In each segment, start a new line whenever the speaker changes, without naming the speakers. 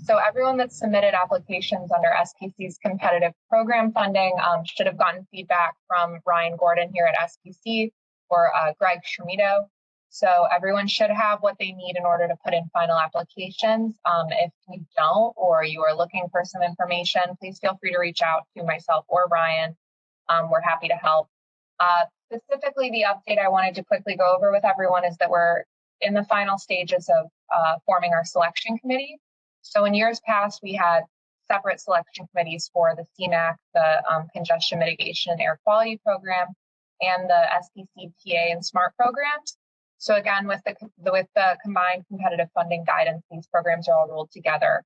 So everyone that submitted applications under SPC's competitive program funding should have gotten feedback from Ryan Gordon here at SPC or Greg Shermito. So everyone should have what they need in order to put in final applications. If you don't, or you are looking for some information, please feel free to reach out to myself or Ryan. We're happy to help. Specifically, the update I wanted to quickly go over with everyone is that we're in the final stages of forming our selection committee. So in years past, we had separate selection committees for the CMAQ, the Congestion Mitigation and Air Quality Program, and the SPC TA and SMART programs. So again, with the combined competitive funding guidance, these programs are all rolled together.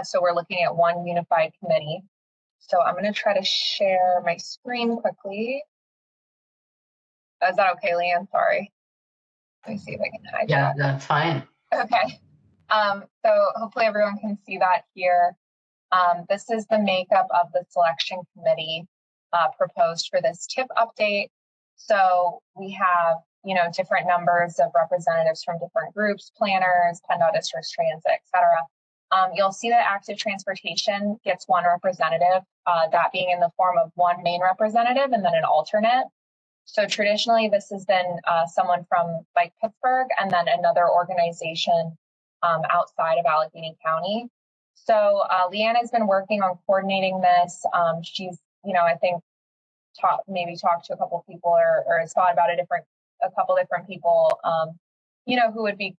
So we're looking at one unified committee. So I'm going to try to share my screen quickly. Is that okay, Leanne? Sorry. Let me see if I can hide that.
Yeah, that's fine.
Okay. So hopefully everyone can see that here. This is the makeup of the selection committee proposed for this TIP update. So we have, different numbers of representatives from different groups, planners, PennDOT districts, transit, et cetera. You'll see that active transportation gets one representative, that being in the form of one main representative and then an alternate. So traditionally, this has been someone from like Pittsburgh and then another organization outside of Allegheny County. So Leanne has been working on coordinating this. She's, I think, talked to a couple of people or has thought about a couple different people, who would be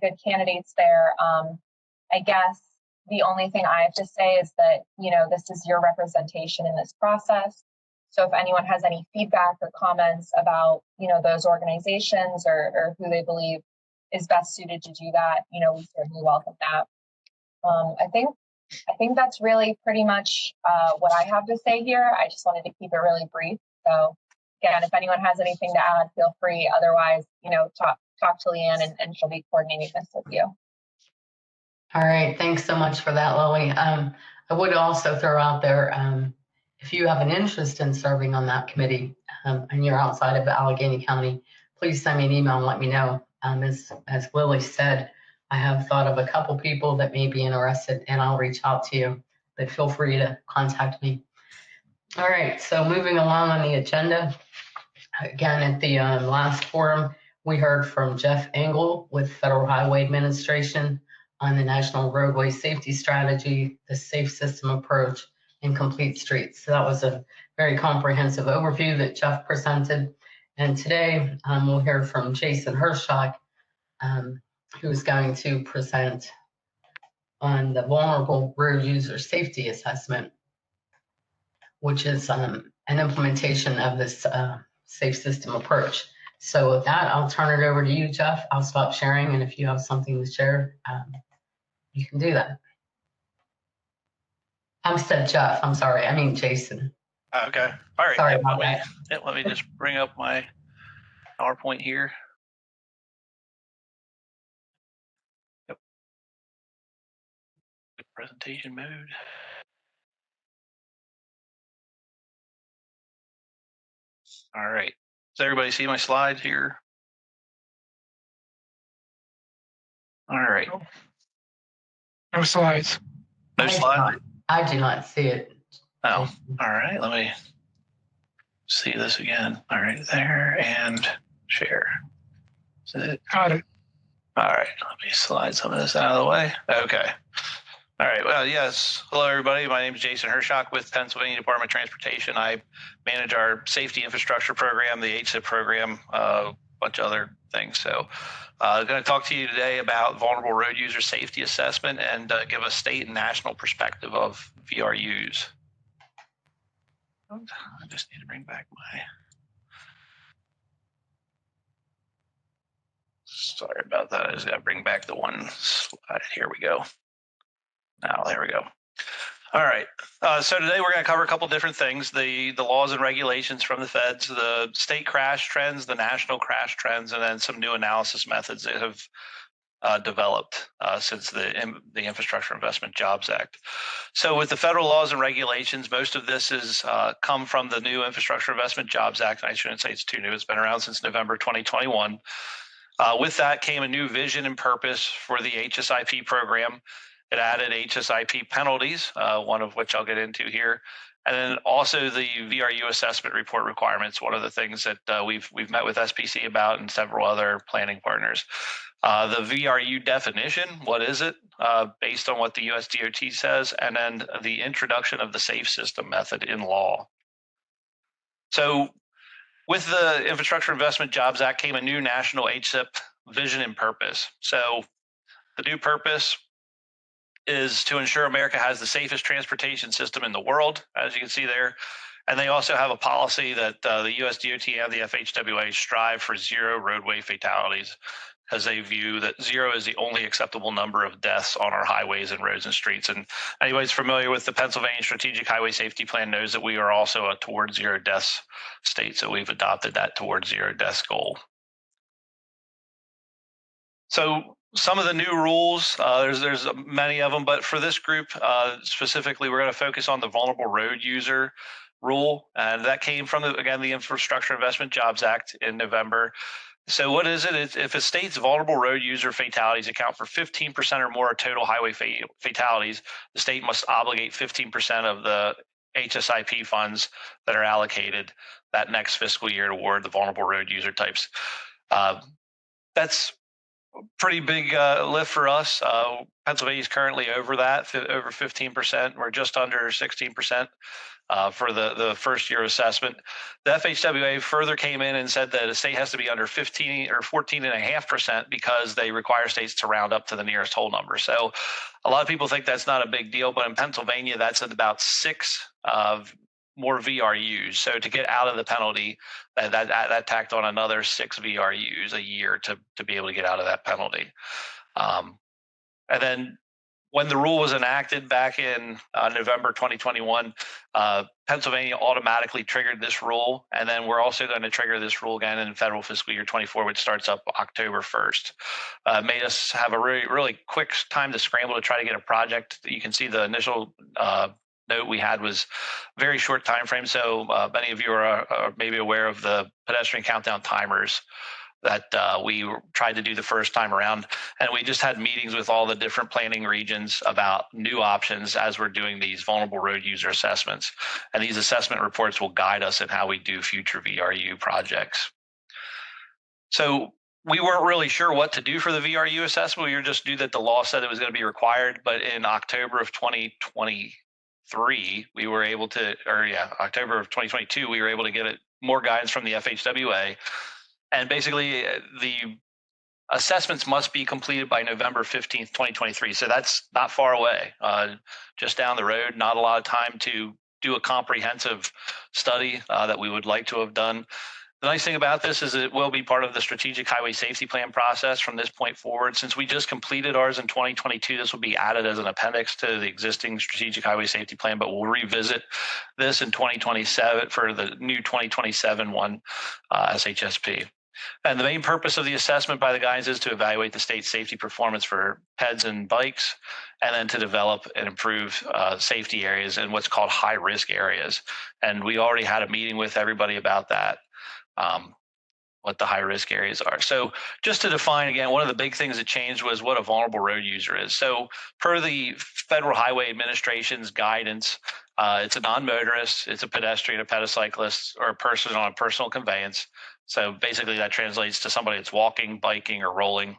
good candidates there. I guess the only thing I have to say is that, this is your representation in this process. So if anyone has any feedback or comments about, those organizations or who they believe is best suited to do that, we certainly welcome that. I think that's really pretty much what I have to say here. I just wanted to keep it really brief. So again, if anyone has anything to add, feel free. Otherwise, talk to Leanne and she'll be coordinating this with you.
All right. Thanks so much for that, Lily. I would also throw out there, if you have an interest in serving on that committee and you're outside of Allegheny County, please send me an email and let me know. As Lily said, I have thought of a couple people that may be interested and I'll reach out to you, but feel free to contact me. All right, so moving along on the agenda, again, at the last forum, we heard from Jeff Engel with Federal Highway Administration on the National Roadway Safety Strategy, the Safe System Approach, and Complete Streets. So that was a very comprehensive overview that Jeff presented. And today we'll hear from Jason Hershock, who's going to present on the Vulnerable Road User Safety Assessment, which is an implementation of this safe system approach. So with that, I'll turn it over to you, Jeff. I'll stop sharing, and if you have something to share, you can do that. I said Jeff, I'm sorry, I mean Jason.
Okay, all right.
Sorry about that.
Let me just bring up my PowerPoint here. Yep. Presentation mode. All right. Does everybody see my slides here? All right.
No slides.
No slides?
I do not see it.
Oh, all right. Let me see this again. All right, there and share. Is it?
Got it.
All right. Let me slide some of this out of the way. Okay. All right. Well, yes. Hello, everybody. My name is Jason Hershock with Pennsylvania Department of Transportation. I manage our safety infrastructure program, the HSIP program, a bunch of other things. So I'm going to talk to you today about vulnerable road user safety assessment and give a state and national perspective of VRUs. I just need to bring back my... Sorry about that. I just got to bring back the one slide. Here we go. Now, there we go. All right. So today we're going to cover a couple different things, the laws and regulations from the feds, the state crash trends, the national crash trends, and then some new analysis methods that have developed since the Infrastructure Investment Jobs Act. So with the federal laws and regulations, most of this has come from the new Infrastructure Investment Jobs Act. I shouldn't say it's too new. It's been around since November 2021. With that came a new vision and purpose for the HSIP program. It added HSIP penalties, one of which I'll get into here. And then also the VRU assessment report requirements, one of the things that we've met with SPC about and several other planning partners. The VRU definition, what is it? Based on what the US DOT says, and then the introduction of the SAFE system method in law. So with the Infrastructure Investment Jobs Act came a new national HSIP vision and purpose. So the new purpose is to ensure America has the safest transportation system in the world, as you can see there. And they also have a policy that the US DOT and the FHWA strive for zero roadway fatalities, because they view that zero is the only acceptable number of deaths on our highways and roads and streets. And anybody's familiar with the Pennsylvania Strategic Highway Safety Plan knows that we are also a towards zero deaths state. So we've adopted that towards zero deaths goal. So some of the new rules, there's many of them, but for this group specifically, we're going to focus on the vulnerable road user rule. And that came from, the Infrastructure Investment Jobs Act in November. So what is it? If a state's vulnerable road user fatalities account for 15% or more of total highway fatalities, the state must obligate 15% of the HSIP funds that are allocated that next fiscal year toward the vulnerable road user types. That's pretty big lift for us. Pennsylvania is currently over that, over 15%. We're just under 16% for the first year assessment. The FHWA further came in and said that a state has to be under 15 or 14.5% because they require states to round up to the nearest whole number. So a lot of people think that's not a big deal, but in Pennsylvania, that's at about 6 more VRUs. So to get out of the penalty, that tacked on another 6 VRUs a year to be able to get out of that penalty. And then when the rule was enacted back in November 2021, Pennsylvania automatically triggered this rule. And then we're also going to trigger this rule again in federal fiscal year 24, which starts up October 1st. Made us have a really, really quick time to scramble to try to get a project. You can see the initial note we had was very short time frame. So many of you are maybe aware of the pedestrian countdown timers that we tried to do the first time around. And we just had meetings with all the different planning regions about new options as we're doing these vulnerable road user assessments. And these assessment reports will guide us in how we do future VRU projects. So we weren't really sure what to do for the VRU assessment. We just knew that the law said it was going to be required. But in October of 2023, we were able to, October of 2022, we were able to get more guidance from the FHWA. And basically, the assessments must be completed by November 15th, 2023. So that's not far away, just down the road. Not a lot of time to do a comprehensive study that we would like to have done. The nice thing about this is it will be part of the Strategic Highway Safety Plan process from this point forward. Since we just completed ours in 2022, this will be added as an appendix to the existing Strategic Highway Safety Plan, but we'll revisit this in 2027 for the new 2027 one, SHSP. And the main purpose of the assessment by the guys is to evaluate the state's safety performance for peds and bikes, and then to develop and improve safety areas in what's called high risk areas. And we already had a meeting with everybody about that. What the high risk areas are. So just to define again, one of the big things that changed was what a vulnerable road user is. So per the Federal Highway Administration's guidance, it's a non-motorist, it's a pedestrian, a pedicyclist, or a person on a personal conveyance. So basically that translates to somebody that's walking, biking, or rolling.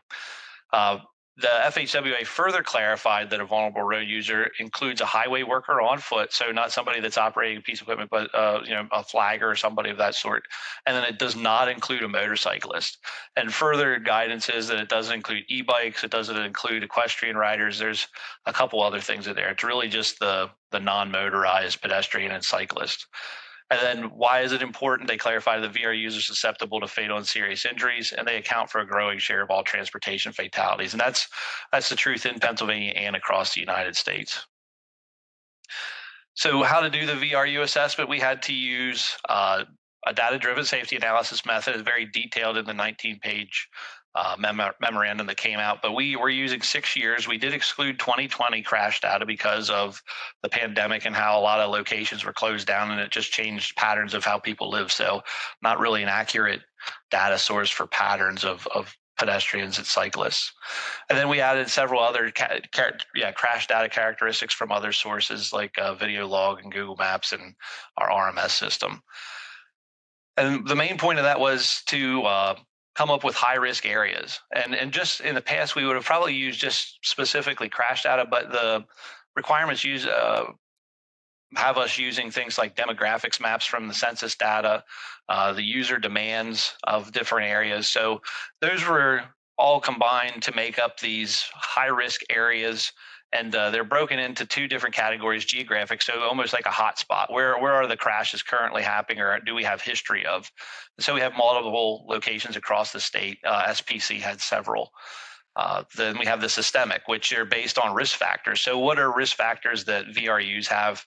The FHWA further clarified that a vulnerable road user includes a highway worker on foot, so not somebody that's operating a piece of equipment, but a flagger or somebody of that sort. And then it does not include a motorcyclist. And further guidance is that it doesn't include e-bikes, it doesn't include equestrian riders. There's a couple other things in there. It's really just the non-motorized pedestrian and cyclist. And then why is it important? They clarify the VRUs are susceptible to fatal and serious injuries, and they account for a growing share of all transportation fatalities. And that's the truth in Pennsylvania and across the United States. So how to do the VRU assessment? We had to use a data-driven safety analysis method. It's very detailed in the 19-page memorandum that came out, but we were using 6 years. We did exclude 2020 crash data because of the pandemic and how a lot of locations were closed down, and it just changed patterns of how people live. So not really an accurate data source for patterns of pedestrians and cyclists. And then we added several other crash data characteristics from other sources like video log and Google Maps and our RMS system. And the main point of that was to come up with high risk areas. And just in the past, we would have probably used just specifically crash data, but the requirements have us using things like demographics maps from the census data, the user demands of different areas. So those were all combined to make up these high risk areas. And they're broken into two different categories, geographic, so almost like a hotspot. Where are the crashes currently happening, or do we have history of? So we have multiple locations across the state. SPC had several. Then we have the systemic, which are based on risk factors. So what are risk factors that VRUs have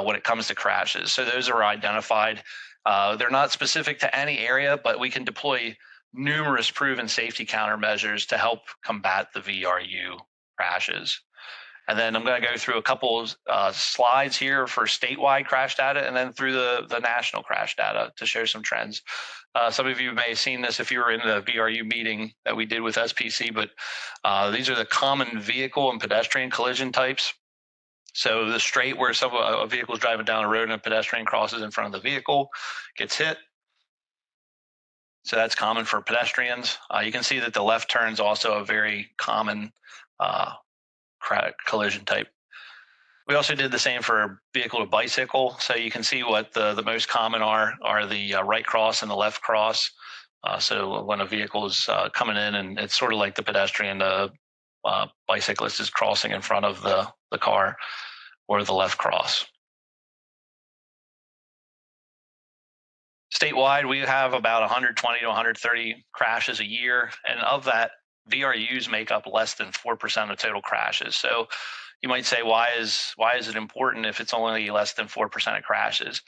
when it comes to crashes? So those are identified. They're not specific to any area, but we can deploy numerous proven safety countermeasures to help combat the VRU crashes. And then I'm going to go through a couple slides here for statewide crash data and then through the national crash data to show some trends. Some of you may have seen this if you were in the VRU meeting that we did with SPC, but these are the common vehicle and pedestrian collision types. So the straight where a vehicle is driving down the road and a pedestrian crosses in front of the vehicle, gets hit. So that's common for pedestrians. You can see that the left turn is also a very common collision type. We also did the same for vehicle to bicycle. So you can see what the most common are the right cross and the left cross. So when a vehicle is coming in, and it's sort of like the pedestrian, the bicyclist is crossing in front of the car, or the left cross. Statewide, we have about 120 to 130 crashes a year, and of that, VRUs make up less than 4% of total crashes. So you might say, why is it important if it's only less than 4% of crashes?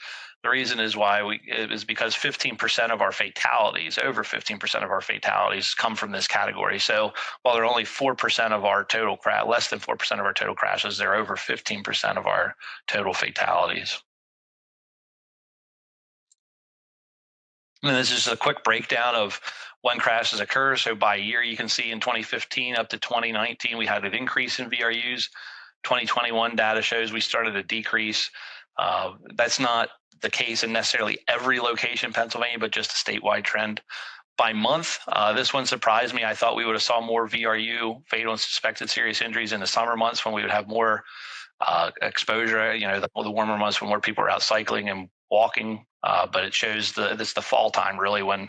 The reason is because 15% of our fatalities, over 15% of our fatalities, come from this category. So while they're only 4% of our total less than 4% of our total crashes, they're over 15% of our total fatalities. And this is a quick breakdown of when crashes occur. So by year, you can see in 2015 up to 2019, we had an increase in VRUs. 2021 data shows we started a decrease. That's not the case in necessarily every location in Pennsylvania, but just a statewide trend. By month, this one surprised me. I thought we would have saw more VRU, fatal and suspected serious injuries, in the summer months when we would have more exposure, the warmer months when more people are out cycling and walking. But it shows it's the fall time, really, when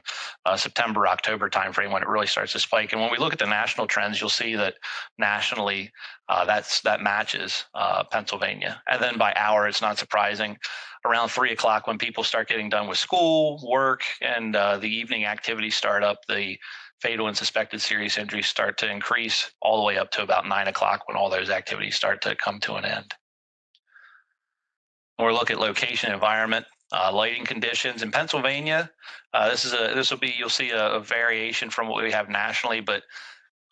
September, October timeframe, when it really starts to spike. And when we look at the national trends, you'll see that nationally that matches Pennsylvania. And then by hour, it's not surprising. Around 3 o'clock, when people start getting done with school, work, and the evening activities start up, the fatal and suspected serious injuries start to increase all the way up to about 9 o'clock when all those activities start to come to an end. When we look at location environment, lighting conditions in Pennsylvania, you'll see a variation from what we have nationally, but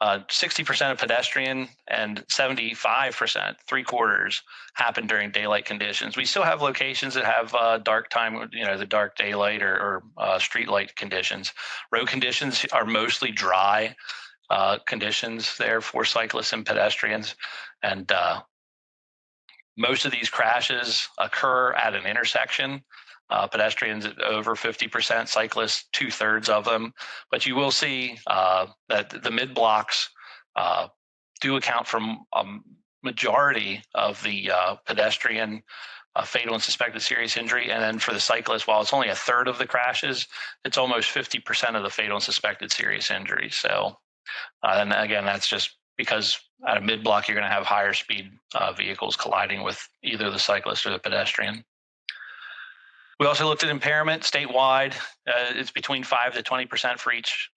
60% of pedestrian and 75%, 3/4, happen during daylight conditions. We still have locations that have dark time, the dark daylight or street light conditions. Road conditions are mostly dry conditions there for cyclists and pedestrians. And most of these crashes occur at an intersection. Pedestrians over 50%, cyclists 2/3 of them. But you will see that the mid blocks do account for a majority of the pedestrian fatal and suspected serious injury. And then for the cyclist, while it's only 1/3 of the crashes, it's almost 50% of the fatal and suspected serious injuries. So, and again, that's just because at a mid block, you're going to have higher speed vehicles colliding with either the cyclist or the pedestrian. We also looked at impairment statewide. It's between 5 to 20% for each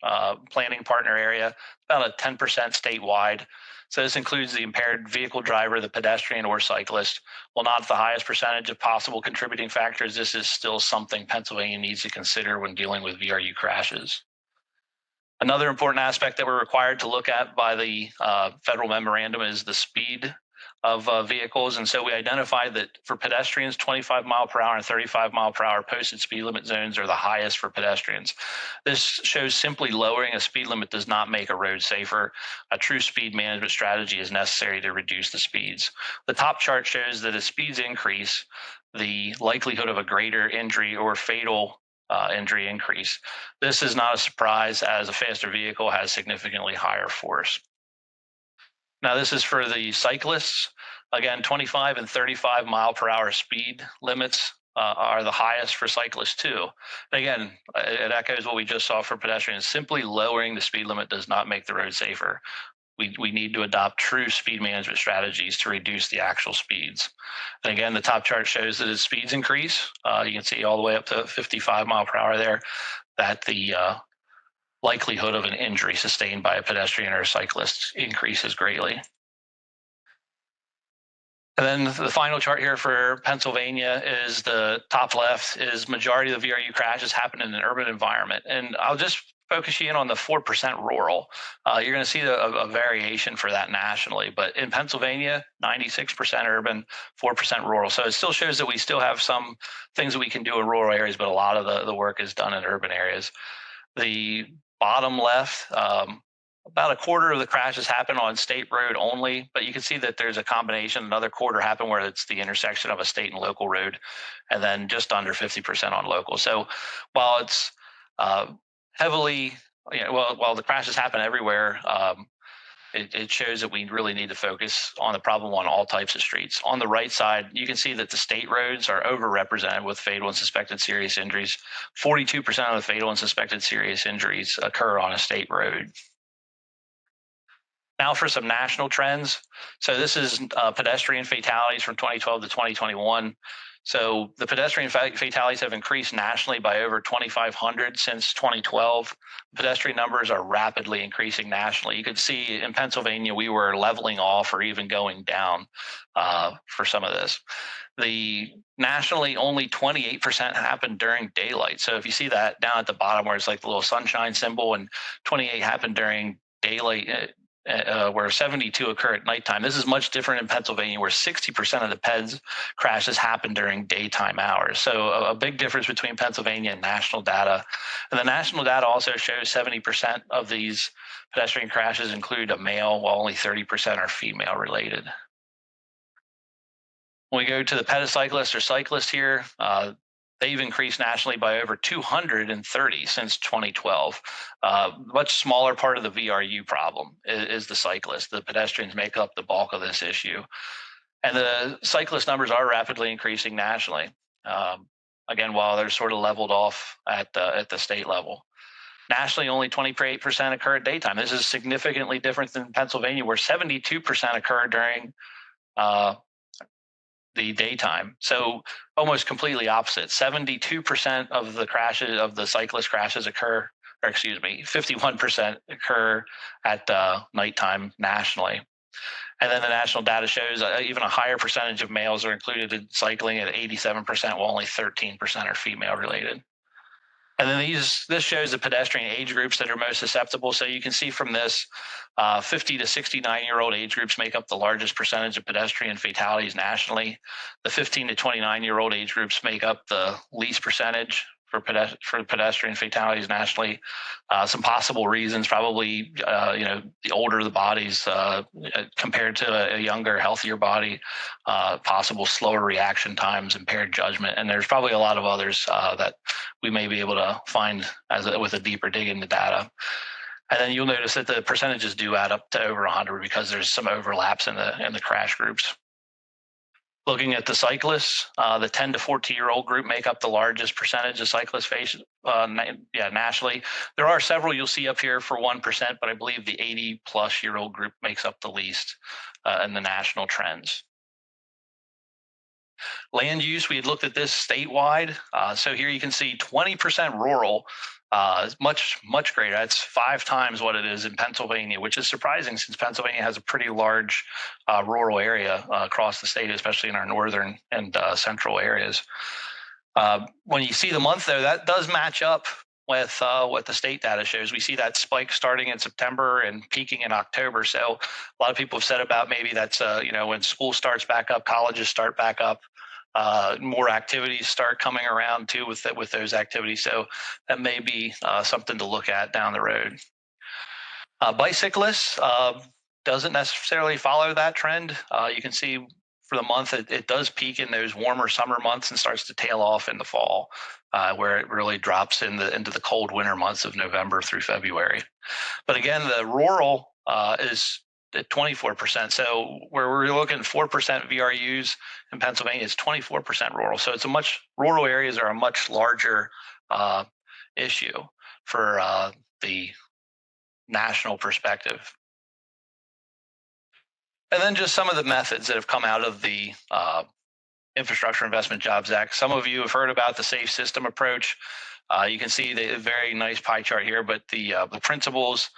planning partner area, about a 10% statewide. So this includes the impaired vehicle driver, the pedestrian, or cyclist. While not the highest percentage of possible contributing factors, this is still something Pennsylvania needs to consider when dealing with VRU crashes. Another important aspect that we're required to look at by the federal memorandum is the speed of vehicles. And so we identified that for pedestrians, 25 mile per hour and 35 mile per hour posted speed limit zones are the highest for pedestrians. This shows simply lowering a speed limit does not make a road safer. A true speed management strategy is necessary to reduce the speeds. The top chart shows that as speeds increase, the likelihood of a greater injury or fatal injury increase. This is not a surprise, as a faster vehicle has significantly higher force. Now, this is for the cyclists. Again, 25 and 35 mile per hour speed limits are the highest for cyclists too. And again, it echoes what we just saw for pedestrians. Simply lowering the speed limit does not make the road safer. We need to adopt true speed management strategies to reduce the actual speeds. And again, the top chart shows that as speeds increase, you can see all the way up to 55 mile per hour there, that the likelihood of an injury sustained by a pedestrian or a cyclist increases greatly. And then the final chart here for Pennsylvania is the top left is majority of the VRU crashes happen in an urban environment. And I'll just focus you in on the 4% rural. You're going to see a variation for that nationally, but in Pennsylvania, 96% urban, 4% rural. So it still shows that we still have some things that we can do in rural areas, but a lot of the work is done in urban areas. The bottom left, about a quarter of the crashes happen on state road only, but you can see that there's a combination. Another quarter happen where it's the intersection of a state and local road, and then just under 50% on local. So while it's heavily, while the crashes happen everywhere, it shows that we really need to focus on the problem on all types of streets. On the right side, you can see that the state roads are overrepresented with fatal and suspected serious injuries. 42% of the fatal and suspected serious injuries occur on a state road. Now for some national trends. So this is pedestrian fatalities from 2012 to 2021. So the pedestrian fatalities have increased nationally by over 2,500 since 2012. Pedestrian numbers are rapidly increasing nationally. You could see in Pennsylvania, we were leveling off or even going down for some of this. The nationally, only 28% happened during daylight. So if you see that down at the bottom where it's like the little sunshine symbol, and 28 happened during daylight, where 72 occur at nighttime. This is much different in Pennsylvania, where 60% of the PEDS crashes happen during daytime hours. So a big difference between Pennsylvania and national data. And the national data also shows 70% of these pedestrian crashes include a male, while only 30% are female related. When we go to the pedocyclists or cyclists here, they've increased nationally by over 230 since 2012. Much smaller part of the VRU problem is the cyclists. The pedestrians make up the bulk of this issue. And the cyclist numbers are rapidly increasing nationally. Again, while they're sort of leveled off at the state level. Nationally, only 28% occur at daytime. This is significantly different than Pennsylvania, where 72% occur during the daytime. So almost completely opposite. 72% of the crashes, of the cyclist crashes occur, or excuse me, 51% occur at nighttime nationally. And then the national data shows even a higher percentage of males are included in cycling at 87%, while only 13% are female related. And then this shows the pedestrian age groups that are most susceptible. So you can see from this, 50 to 69-year-old age groups make up the largest percentage of pedestrian fatalities nationally. The 15 to 29-year-old age groups make up the least percentage for pedestrian fatalities nationally. Some possible reasons, probably, the older the bodies compared to a younger, healthier body, possible slower reaction times, impaired judgment, and there's probably a lot of others that we may be able to find with a deeper dig in the data. And then you'll notice that the percentages do add up to over 100 because there's some overlaps in the crash groups. Looking at the cyclists, the 10 to 14-year-old group make up the largest percentage of cyclists nationally. There are several you'll see up here for 1%, but I believe the 80-plus-year-old group makes up the least in the national trends. Land use, we had looked at this statewide. So here you can see 20% rural, much greater. That's 5 times what it is in Pennsylvania, which is surprising since Pennsylvania has a pretty large rural area across the state, especially in our northern and central areas. When you see the month, though, that does match up with what the state data shows. We see that spike starting in September and peaking in October. So a lot of people have said about maybe that's when school starts back up, colleges start back up, more activities start coming around too with those activities. So that may be something to look at down the road. Bicyclists doesn't necessarily follow that trend. You can see for the month it does peak in those warmer summer months and starts to tail off in the fall, where it really drops into the cold winter months of November through February. But again, the rural is at 24%. So where we're looking at 4% VRUs in Pennsylvania, it's 24% rural. So rural areas are a much larger issue for the national perspective. And then just some of the methods that have come out of the Infrastructure Investment Jobs Act. Some of you have heard about the SAFE system approach. You can see the very nice pie chart here, but the principles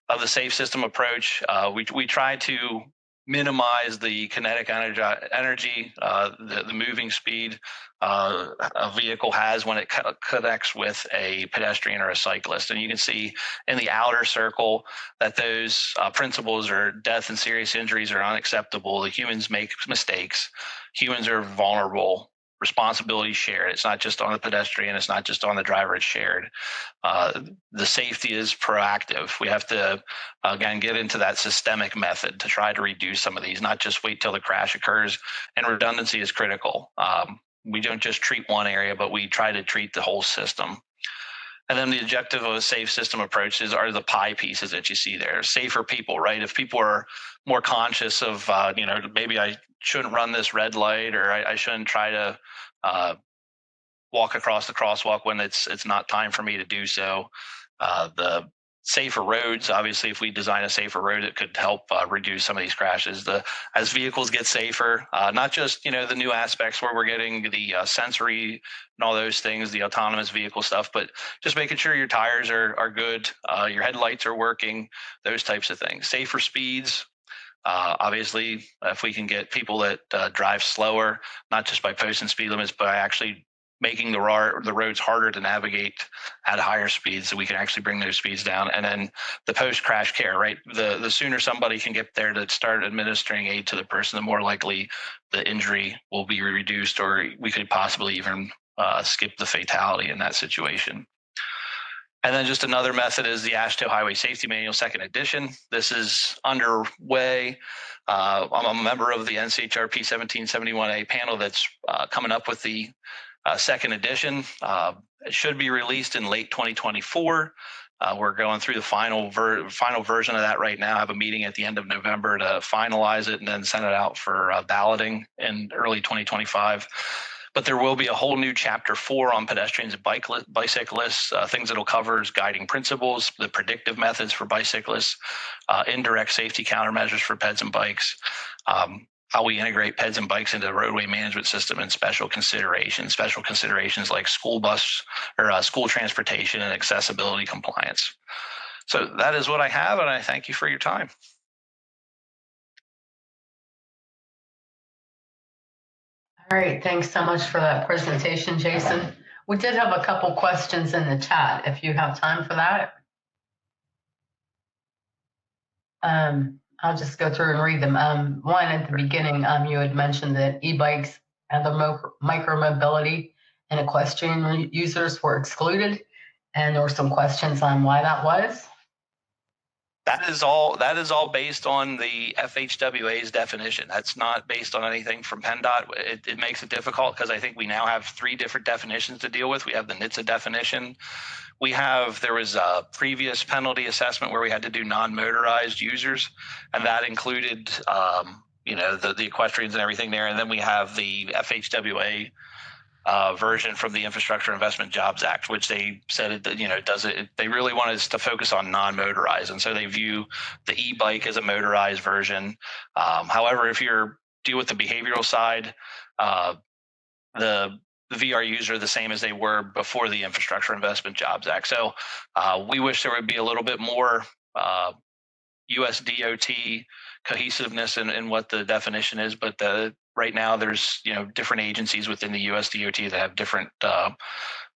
of the SAFE system approach, we try to minimize the kinetic energy, the moving speed a vehicle has when it connects with a pedestrian or a cyclist. And you can see in the outer circle that those principles are death and serious injuries are unacceptable. The humans make mistakes. Humans are vulnerable. Responsibility shared. It's not just on the pedestrian. It's not just on the driver. It's shared. The safety is proactive. We have to, again, get into that systemic method to try to reduce some of these, not just wait till the crash occurs. And redundancy is critical. We don't just treat one area, but we try to treat the whole system. And then the objective of a safe system approach are the pie pieces that you see there. Safer people, right? If people are more conscious of, maybe I shouldn't run this red light, or I shouldn't try to walk across the crosswalk when it's not time for me to do so. The safer roads, obviously, if we design a safer road, it could help reduce some of these crashes. As vehicles get safer, not just the new aspects where we're getting the sensory and all those things, the autonomous vehicle stuff, but just making sure your tires are good, your headlights are working, those types of things. Safer speeds. Obviously, if we can get people that drive slower, not just by posting speed limits, but by actually making the roads harder to navigate at higher speeds, so we can actually bring those speeds down. And then the post-crash care, right? The sooner somebody can get there to start administering aid to the person, the more likely the injury will be reduced, or we could possibly even skip the fatality in that situation. And then just another method is the AASHTO Highway Safety Manual, second edition. This is underway. I'm a member of the NCHRP 1771A panel that's coming up with the second edition. It should be released in late 2024. We're going through the final version of that right now. I have a meeting at the end of November to finalize it and then send it out for balloting in early 2025. But there will be a whole new chapter 4 on pedestrians and bicyclists. Things that'll cover is guiding principles, the predictive methods for bicyclists, indirect safety countermeasures for peds and bikes, how we integrate peds and bikes into the roadway management system, and special considerations like school bus or school transportation and accessibility compliance. So that is what I have, and I thank you for your time.
All right, thanks so much for that presentation, Jason. We did have a couple questions in the chat, if you have time for that. I'll just go through and read them. One, at the beginning, you had mentioned that e-bikes and the micromobility and equestrian users were excluded, and there were some questions on why that was.
That is all based on the FHWA's definition. That's not based on anything from PennDOT. It makes it difficult because I think we now have 3 different definitions to deal with. We have the NHTSA definition. There was a previous penalty assessment where we had to do non-motorized users, and that included, the equestrians and everything there. And then we have the FHWA version from the Infrastructure Investment Jobs Act, which they said they really wanted us to focus on non-motorized, and so they view the e-bike as a motorized version. However, if you're deal with the behavioral side, the VRUs are the same as they were before the Infrastructure Investment Jobs Act. So we wish there would be a little bit more US DOT cohesiveness in what the definition is, but right now there's different agencies within the US DOT that have different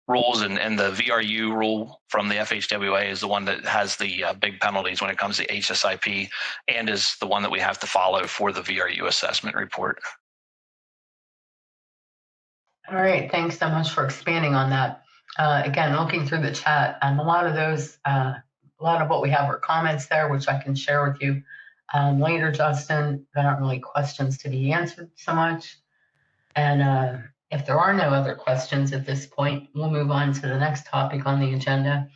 rules, and the VRU rule from the FHWA is the one that has the big penalties when it comes to HSIP, and is the one that we have to follow for the VRU assessment report.
All right, thanks so much for expanding on that. Again, looking through the chat, a lot of what we have are comments there, which I can share with you later, Justin. There aren't really questions to be answered so much. And if there are no other questions at this point, we'll move on to the next topic on the agenda,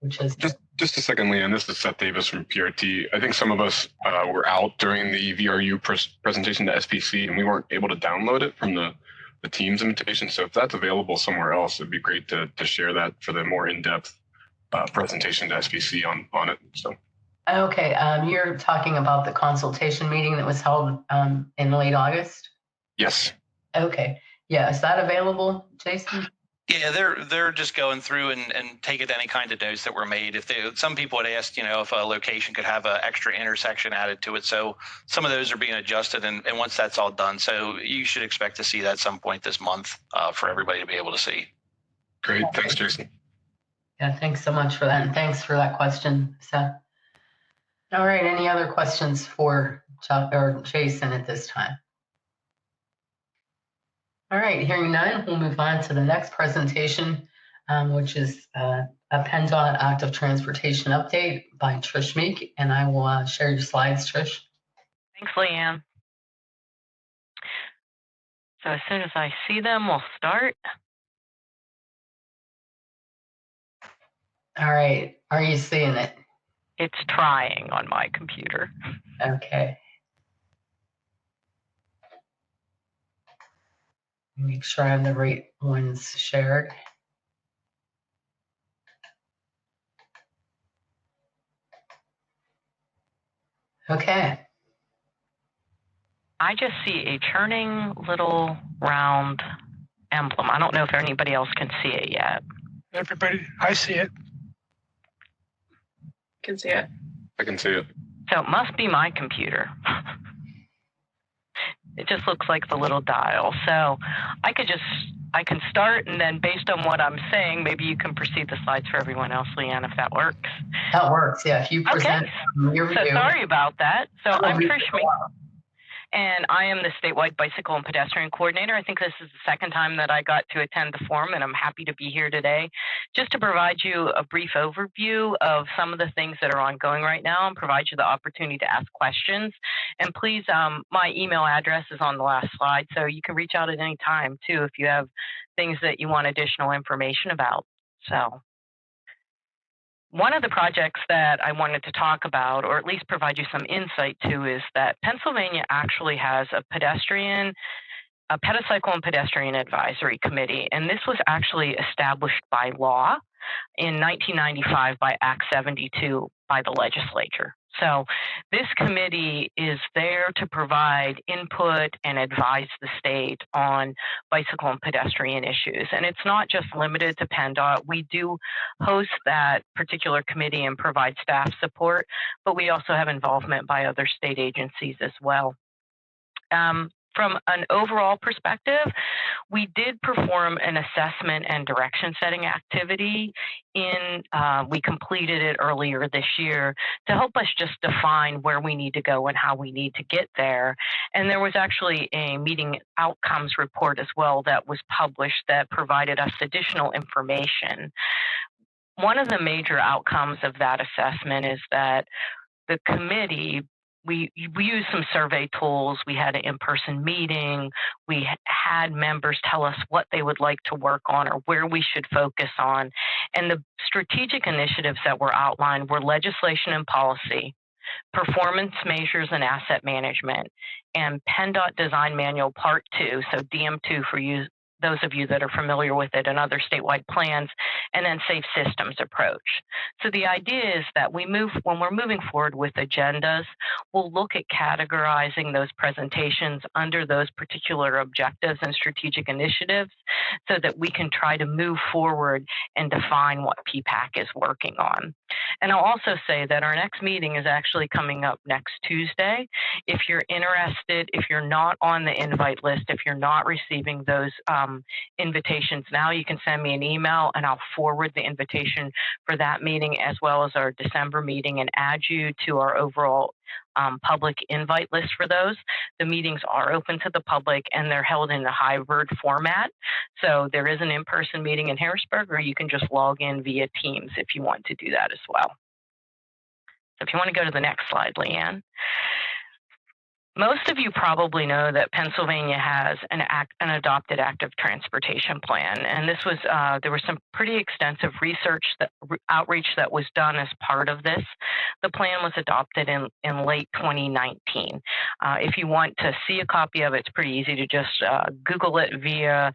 which is
just a second, Leanne. This is Seth Davis from PRT. I think some of us were out during the VRU presentation to SPC, and we weren't able to download it from the Teams invitation. So if that's available somewhere else, it'd be great to share that for the more in-depth presentation to SPC on it. So.
Okay, you're talking about the consultation meeting that was held in late August?
Yes.
Okay. Yeah, is that available, Jason?
Yeah, they're just going through and taking any kind of notes that were made. If some people had asked, if a location could have an extra intersection added to it. So some of those are being adjusted, and once that's all done, so you should expect to see that at some point this month for everybody to be able to see.
Great, thanks, Jason.
Yeah, thanks so much for that, and thanks for that question, Seth. All right, any other questions for Jason at this time? All right, hearing none, we'll move on to the next presentation, which is a PennDOT Active Transportation Update by Trish Meek, and I will share your slides, Trish.
Thanks, Leanne. So as soon as I see them, we'll start.
All right, are you seeing it?
It's trying on my computer.
Okay. Make sure I have the right ones shared. Okay.
I just see a churning little round emblem. I don't know if anybody else can see it yet.
Everybody, I see it.
Can see it.
I can see it.
So it must be my computer. It just looks like the little dial. So I can start, and then based on what I'm saying, maybe you can proceed the slides for everyone else, Leanne, if that works.
That works, yeah. If you present your view.
So sorry about that. So I'm Trish Meek, and I am the statewide bicycle and pedestrian coordinator. I think this is the second time that I got to attend the forum, and I'm happy to be here today just to provide you a brief overview of some of the things that are ongoing right now and provide you the opportunity to ask questions. And please, my email address is on the last slide, so you can reach out at any time too if you have things that you want additional information about. So one of the projects that I wanted to talk about, or at least provide you some insight to, is that Pennsylvania actually has a pedicycle and pedestrian advisory committee, and this was actually established by law in 1995 by Act 72 by the legislature. So this committee is there to provide input and advise the state on bicycle and pedestrian issues. And it's not just limited to PennDOT. We do host that particular committee and provide staff support, but we also have involvement by other state agencies as well. From an overall perspective, we did perform an assessment and direction setting activity we completed it earlier this year to help us just define where we need to go and how we need to get there. And there was actually a meeting outcomes report as well that was published that provided us additional information. One of the major outcomes of that assessment is that the committee, we used some survey tools. We had an in-person meeting. We had members tell us what they would like to work on or where we should focus on. And the strategic initiatives that were outlined were legislation and policy, performance measures and asset management, and PennDOT Design Manual Part 2, so DM2 for those of you that are familiar with it, and other statewide plans, and then safe systems approach. So the idea is that when we're moving forward with agendas, we'll look at categorizing those presentations under those particular objectives and strategic initiatives so that we can try to move forward and define what PPAC is working on. And I'll also say that our next meeting is actually coming up next Tuesday. If you're interested, if you're not on the invite list, if you're not receiving those invitations now, you can send me an email and I'll forward the invitation for that meeting as well as our December meeting and add you to our overall public invite list for those. The meetings are open to the public and they're held in a hybrid format. So there is an in-person meeting in Harrisburg, or you can just log in via Teams if you want to do that as well. So if you want to go to the next slide, Leanne. Most of you probably know that Pennsylvania has an adopted active transportation plan, and this was there was some pretty extensive outreach that was done as part of this. The plan was adopted in late 2019. If you want to see a copy of it, it's pretty easy to just Google it via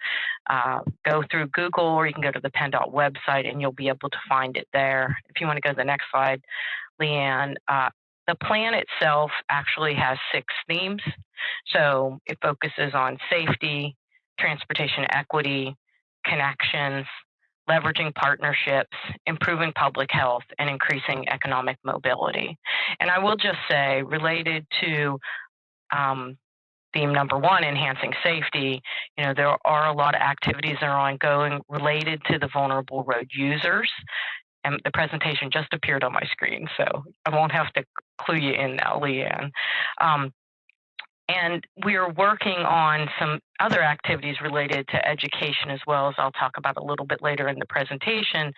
go through Google, or you can go to the PennDOT website and you'll be able to find it there. If you want to go to the next slide, Leanne. The plan itself actually has 6 themes. So it focuses on safety, transportation equity, connections, leveraging partnerships, improving public health, and increasing economic mobility. And I will just say, related to theme number 1, enhancing safety, there are a lot of activities that are ongoing related to the vulnerable road users. And the presentation just appeared on my screen, so I won't have to clue you in now, Leanne. And we're working on some other activities related to education as well, as I'll talk about a little bit later in the presentation.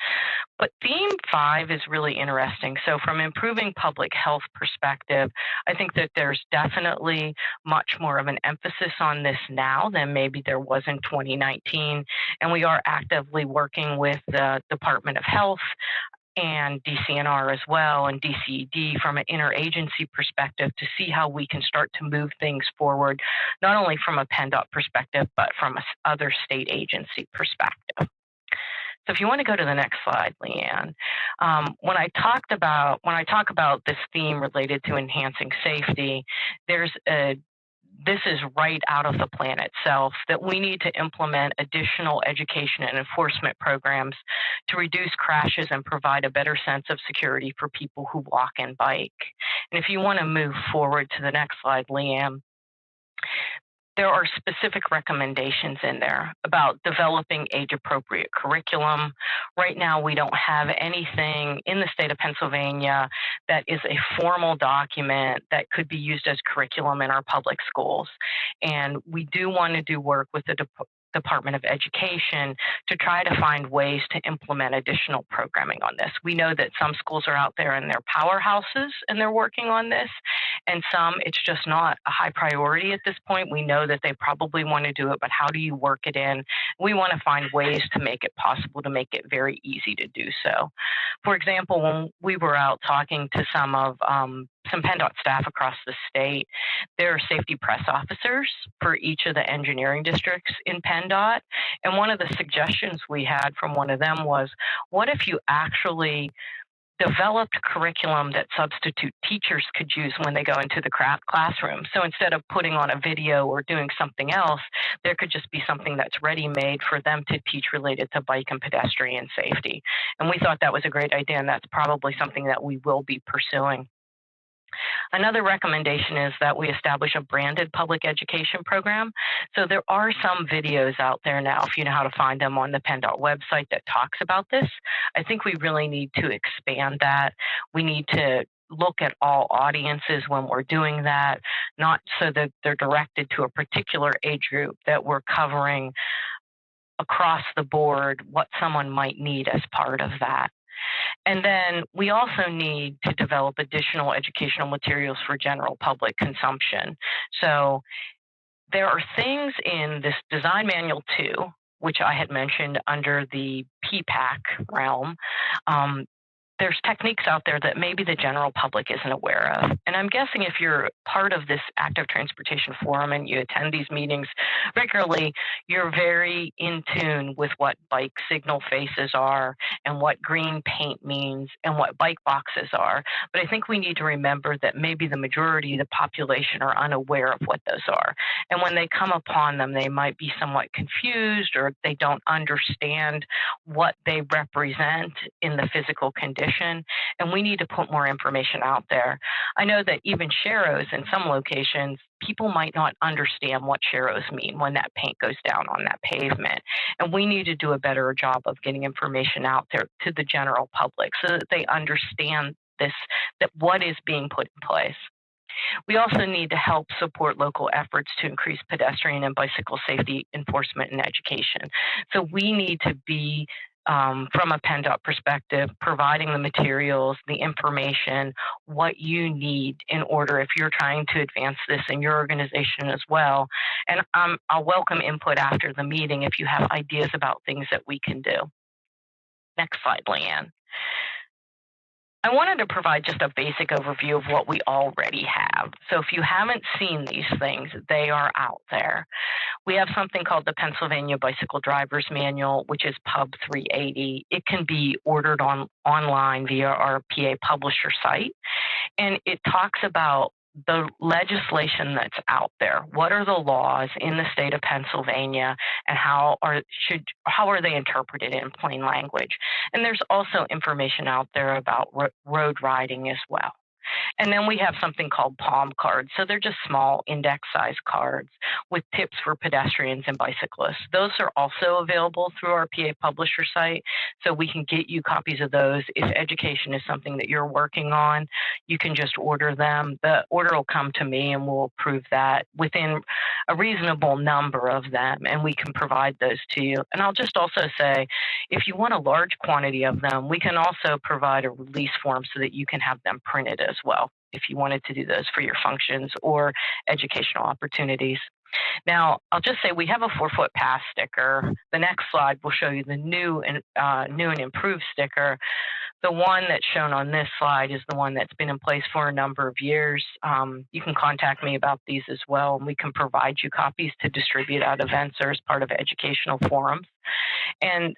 But theme 5 is really interesting. So from improving public health perspective, I think that there's definitely much more of an emphasis on this now than maybe there was in 2019. And we are actively working with the Department of Health and DCNR as well, and DCED from an interagency perspective to see how we can start to move things forward, not only from a PennDOT perspective, but from other state agency perspective. So if you want to go to the next slide, Leanne, when I talk about this theme related to enhancing safety, this is right out of the plan itself, that we need to implement additional education and enforcement programs to reduce crashes and provide a better sense of security for people who walk and bike. And if you want to move forward to the next slide, Leanne, there are specific recommendations in there about developing age-appropriate curriculum. Right now, we don't have anything in the state of Pennsylvania that is a formal document that could be used as curriculum in our public schools. And we do want to do work with the Department of Education to try to find ways to implement additional programming on this. We know that some schools are out there and they're powerhouses and they're working on this, and some it's just not a high priority at this point. We know that they probably want to do it, but how do you work it in? We want to find ways to make it possible, to make it very easy to do so. For example, when we were out talking to some PennDOT staff across the state, there are safety press officers for each of the engineering districts in PennDOT. And one of the suggestions we had from one of them was, what if you actually developed curriculum that substitute teachers could use when they go into the classroom? So instead of putting on a video or doing something else, there could just be something that's ready-made for them to teach related to bike and pedestrian safety. And we thought that was a great idea, and that's probably something that we will be pursuing. Another recommendation is that we establish a branded public education program. So there are some videos out there now, if you know how to find them, on the PennDOT website that talks about this. I think we really need to expand that. We need to look at all audiences when we're doing that, not so that they're directed to a particular age group, that we're covering across the board what someone might need as part of that. And then we also need to develop additional educational materials for general public consumption. So there are things in this Design Manual 2, which I had mentioned under the PPAC realm. There's techniques out there that maybe the general public isn't aware of. And I'm guessing if you're part of this active transportation forum and you attend these meetings regularly, you're very in tune with what bike signal faces are and what green paint means and what bike boxes are. But I think we need to remember that maybe the majority of the population are unaware of what those are. And when they come upon them, they might be somewhat confused, or they don't understand what they represent in the physical condition. condition, and we need to put more information out there. I know that even sharrows in some locations, people might not understand what sharrows mean when that paint goes down on that pavement. And we need to do a better job of getting information out there to the general public so that they understand this, that what is being put in place. We also need to help support local efforts to increase pedestrian and bicycle safety enforcement and education. So we need to be, from a PennDOT perspective, providing the materials, the information, what you need in order if you're trying to advance this in your organization as well. And I'll welcome input after the meeting if you have ideas about things that we can do. Next slide, Leanne. I wanted to provide just a basic overview of what we already have. So if you haven't seen these things, they are out there. We have something called the Pennsylvania Bicycle Drivers Manual, which is Pub 380. It can be ordered online via our PA Publisher site. And it talks about the legislation that's out there. What are the laws in the state of Pennsylvania, and how are they interpreted in plain language? And there's also information out there about road riding as well. And then we have something called palm cards. So they're just small index-sized cards with tips for pedestrians and bicyclists. Those are also available through our PA Publisher site, so we can get you copies of those. If education is something that you're working on, you can just order them. The order will come to me, and we'll approve that within a reasonable number of them, and we can provide those to you. And I'll just also say, if you want a large quantity of them, we can also provide a release form so that you can have them printed as well, if you wanted to do those for your functions or educational opportunities. Now, I'll just say we have a 4-foot pass sticker. The next slide will show you the new and improved sticker. The one that's shown on this slide is the one that's been in place for a number of years. You can contact me about these as well, and we can provide you copies to distribute at events or as part of educational forums. And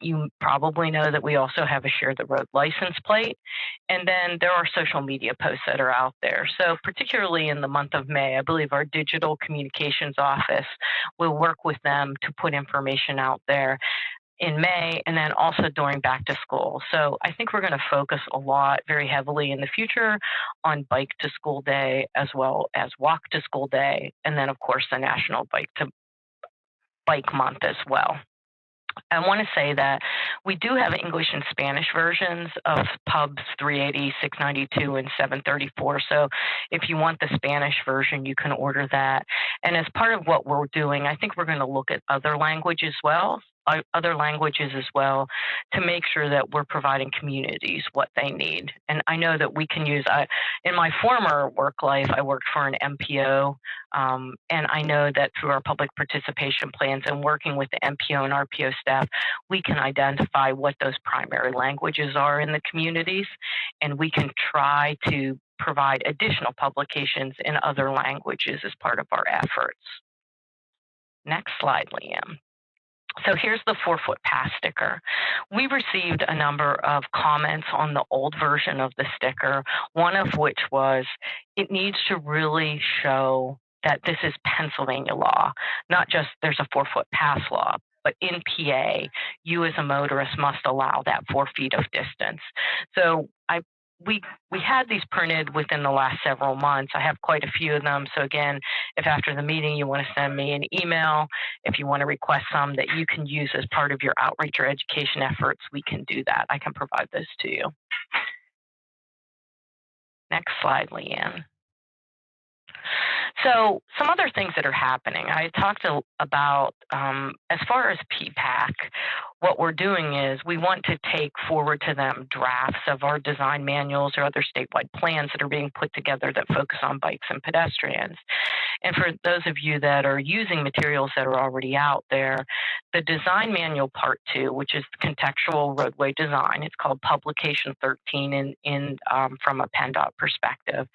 you probably know that we also have a Share the Road license plate. And then there are social media posts that are out there. So particularly in the month of May, I believe our digital communications office will work with them to put information out there in May, and then also during back to school. So I think we're going to focus a lot very heavily in the future on Bike to School Day, as well as Walk to School Day, and then of course the National Bike Month as well. I want to say that we do have English and Spanish versions of Pubs 380, 692, and 734. So if you want the Spanish version, you can order that. And as part of what we're doing, I think we're going to look at other languages as well to make sure that we're providing communities what they need. And I know that we can use, in my former work life, I worked for an MPO, and I know that through our public participation plans and working with the MPO and RPO staff, we can identify what those primary languages are in the communities, and we can try to provide additional publications in other languages as part of our efforts. Next slide, Liam. So here's the 4-foot pass sticker. We received a number of comments on the old version of the sticker, one of which was it needs to really show that this is Pennsylvania law, not just there's a 4-foot pass law, but in PA, you as a motorist must allow that 4 feet of distance. So we had these printed within the last several months. I have quite a few of them. So again, if after the meeting you want to send me an email, if you want to request some that you can use as part of your outreach or education efforts, we can do that. I can provide those to you. Next slide, Leanne. So some other things that are happening. I talked about, as far as PPAC, what we're doing is we want to take forward to them drafts of our design manuals or other statewide plans that are being put together that focus on bikes and pedestrians. And for those of you that are using materials that are already out there, the design manual part 2, which is contextual roadway design, it's called Publication 13 from a PennDOT perspective.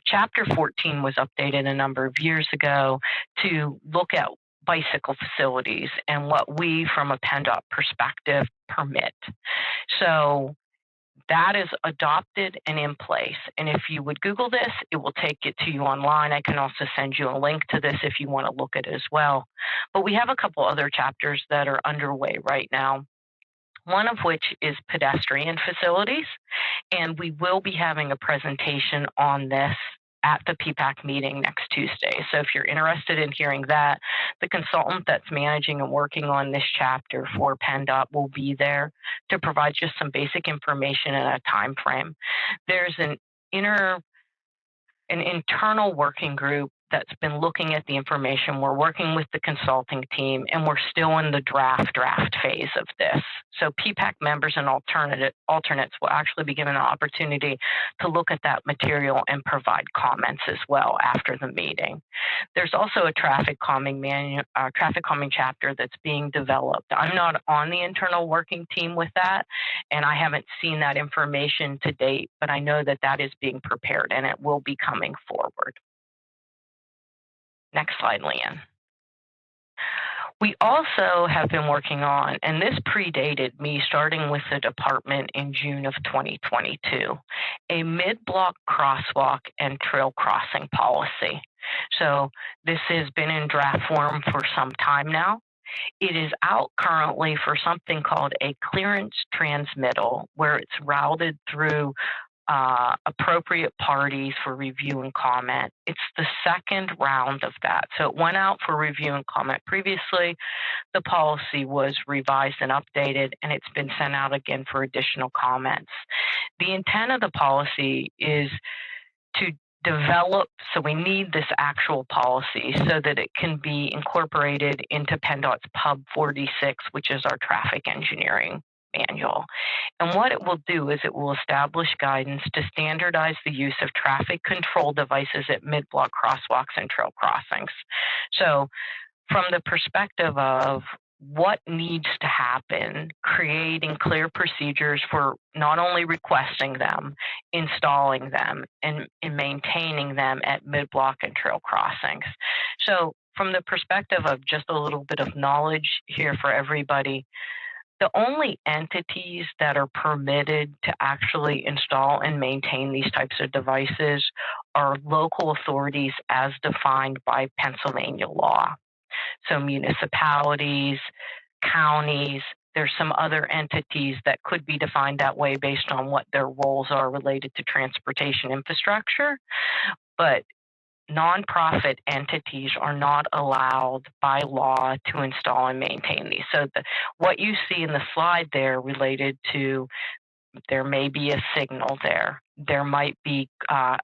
Chapter 14 was updated a number of years ago to look at bicycle facilities and what we, from a PennDOT perspective, permit. So that is adopted and in place. And if you would Google this, it will take it to you online. I can also send you a link to this if you want to look at it as well. But we have a couple other chapters that are underway right now. one of which is pedestrian facilities. And we will be having a presentation on this at the PPAC meeting next Tuesday. So if you're interested in hearing that, the consultant that's managing and working on this chapter for PennDOT will be there to provide just some basic information and a time frame. There's an internal working group that's been looking at the information. We're working with the consulting team, and we're still in the draft phase of this. So PPAC members and alternates will actually be given an opportunity to look at that material and provide comments as well after the meeting. There's also a traffic calming chapter that's being developed. I'm not on the internal working team with that, and I haven't seen that information to date, but I know that that is being prepared and it will be coming forward. Next slide, Leanne. We also have been working on, and this predated me starting with the department in June of 2022, a mid-block crosswalk and trail crossing policy. So this has been in draft form for some time now. It is out currently for something called a clearance transmittal, where it's routed through appropriate parties for review and comment. It's the second round of that. So it went out for review and comment previously. The policy was revised and updated, and it's been sent out again for additional comments. The intent of the policy is to develop, so we need this actual policy so that it can be incorporated into PennDOT's Pub 46, which is our traffic engineering manual. And what it will do is it will establish guidance to standardize the use of traffic control devices at mid-block crosswalks and trail crossings. So from the perspective of what needs to happen, creating clear procedures for not only requesting them, installing them, and maintaining them at mid-block and trail crossings. So from the perspective of just a little bit of knowledge here for everybody, the only entities that are permitted to actually install and maintain these types of devices are local authorities as defined by Pennsylvania law. So municipalities, counties, there's some other entities that could be defined that way based on what their roles are related to transportation infrastructure. But nonprofit entities are not allowed by law to install and maintain these. So what you see in the slide there related to, there may be a signal there. There might be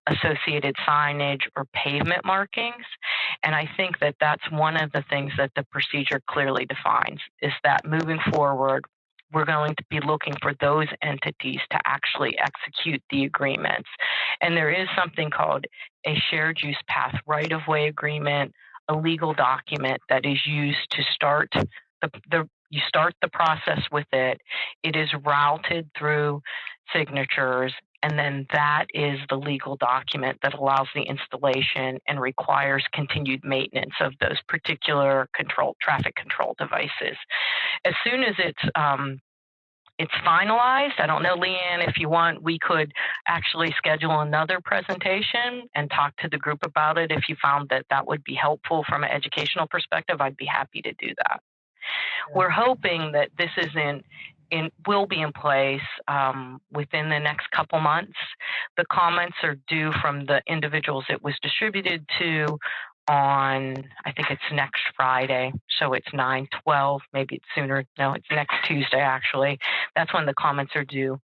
associated signage or pavement markings. And I think that that's one of the things that the procedure clearly defines, is that moving forward, we're going to be looking for those entities to actually execute the agreements. And there is something called a shared use path right-of-way agreement, a legal document that is used to start you start the process with it. It is routed through signatures, and then that is the legal document that allows the installation and requires continued maintenance of those particular traffic control devices. As soon as it's finalized, I don't know, Leanne, if you want, we could actually schedule another presentation and talk to the group about it. If you found that that would be helpful from an educational perspective, I'd be happy to do that. We're hoping that this is will be in place within the next couple months. The comments are due from the individuals it was distributed to on, I think it's next Friday. So it's 9/12, maybe it's sooner. No, it's next Tuesday, actually. That's when the comments are due.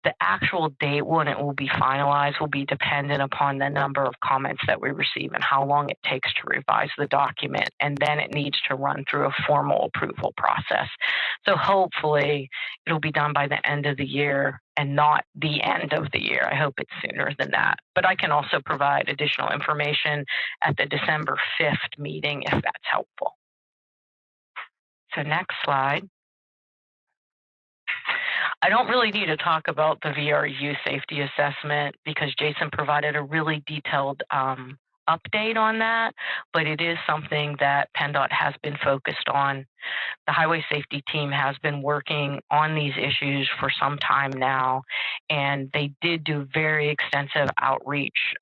The actual date when it will be finalized will be dependent upon the number of comments that we receive and how long it takes to revise the document. And then it needs to run through a formal approval process. So hopefully it'll be done by the end of the year and not the end of the year. I hope it's sooner than that. But I can also provide additional information at the December 5th meeting if that's helpful. So next slide. I don't really need to talk about the VRU safety assessment because Jason provided a really detailed update on that, but it is something that PennDOT has been focused on. The highway safety team has been working on these issues for some time now, and they did do very extensive outreach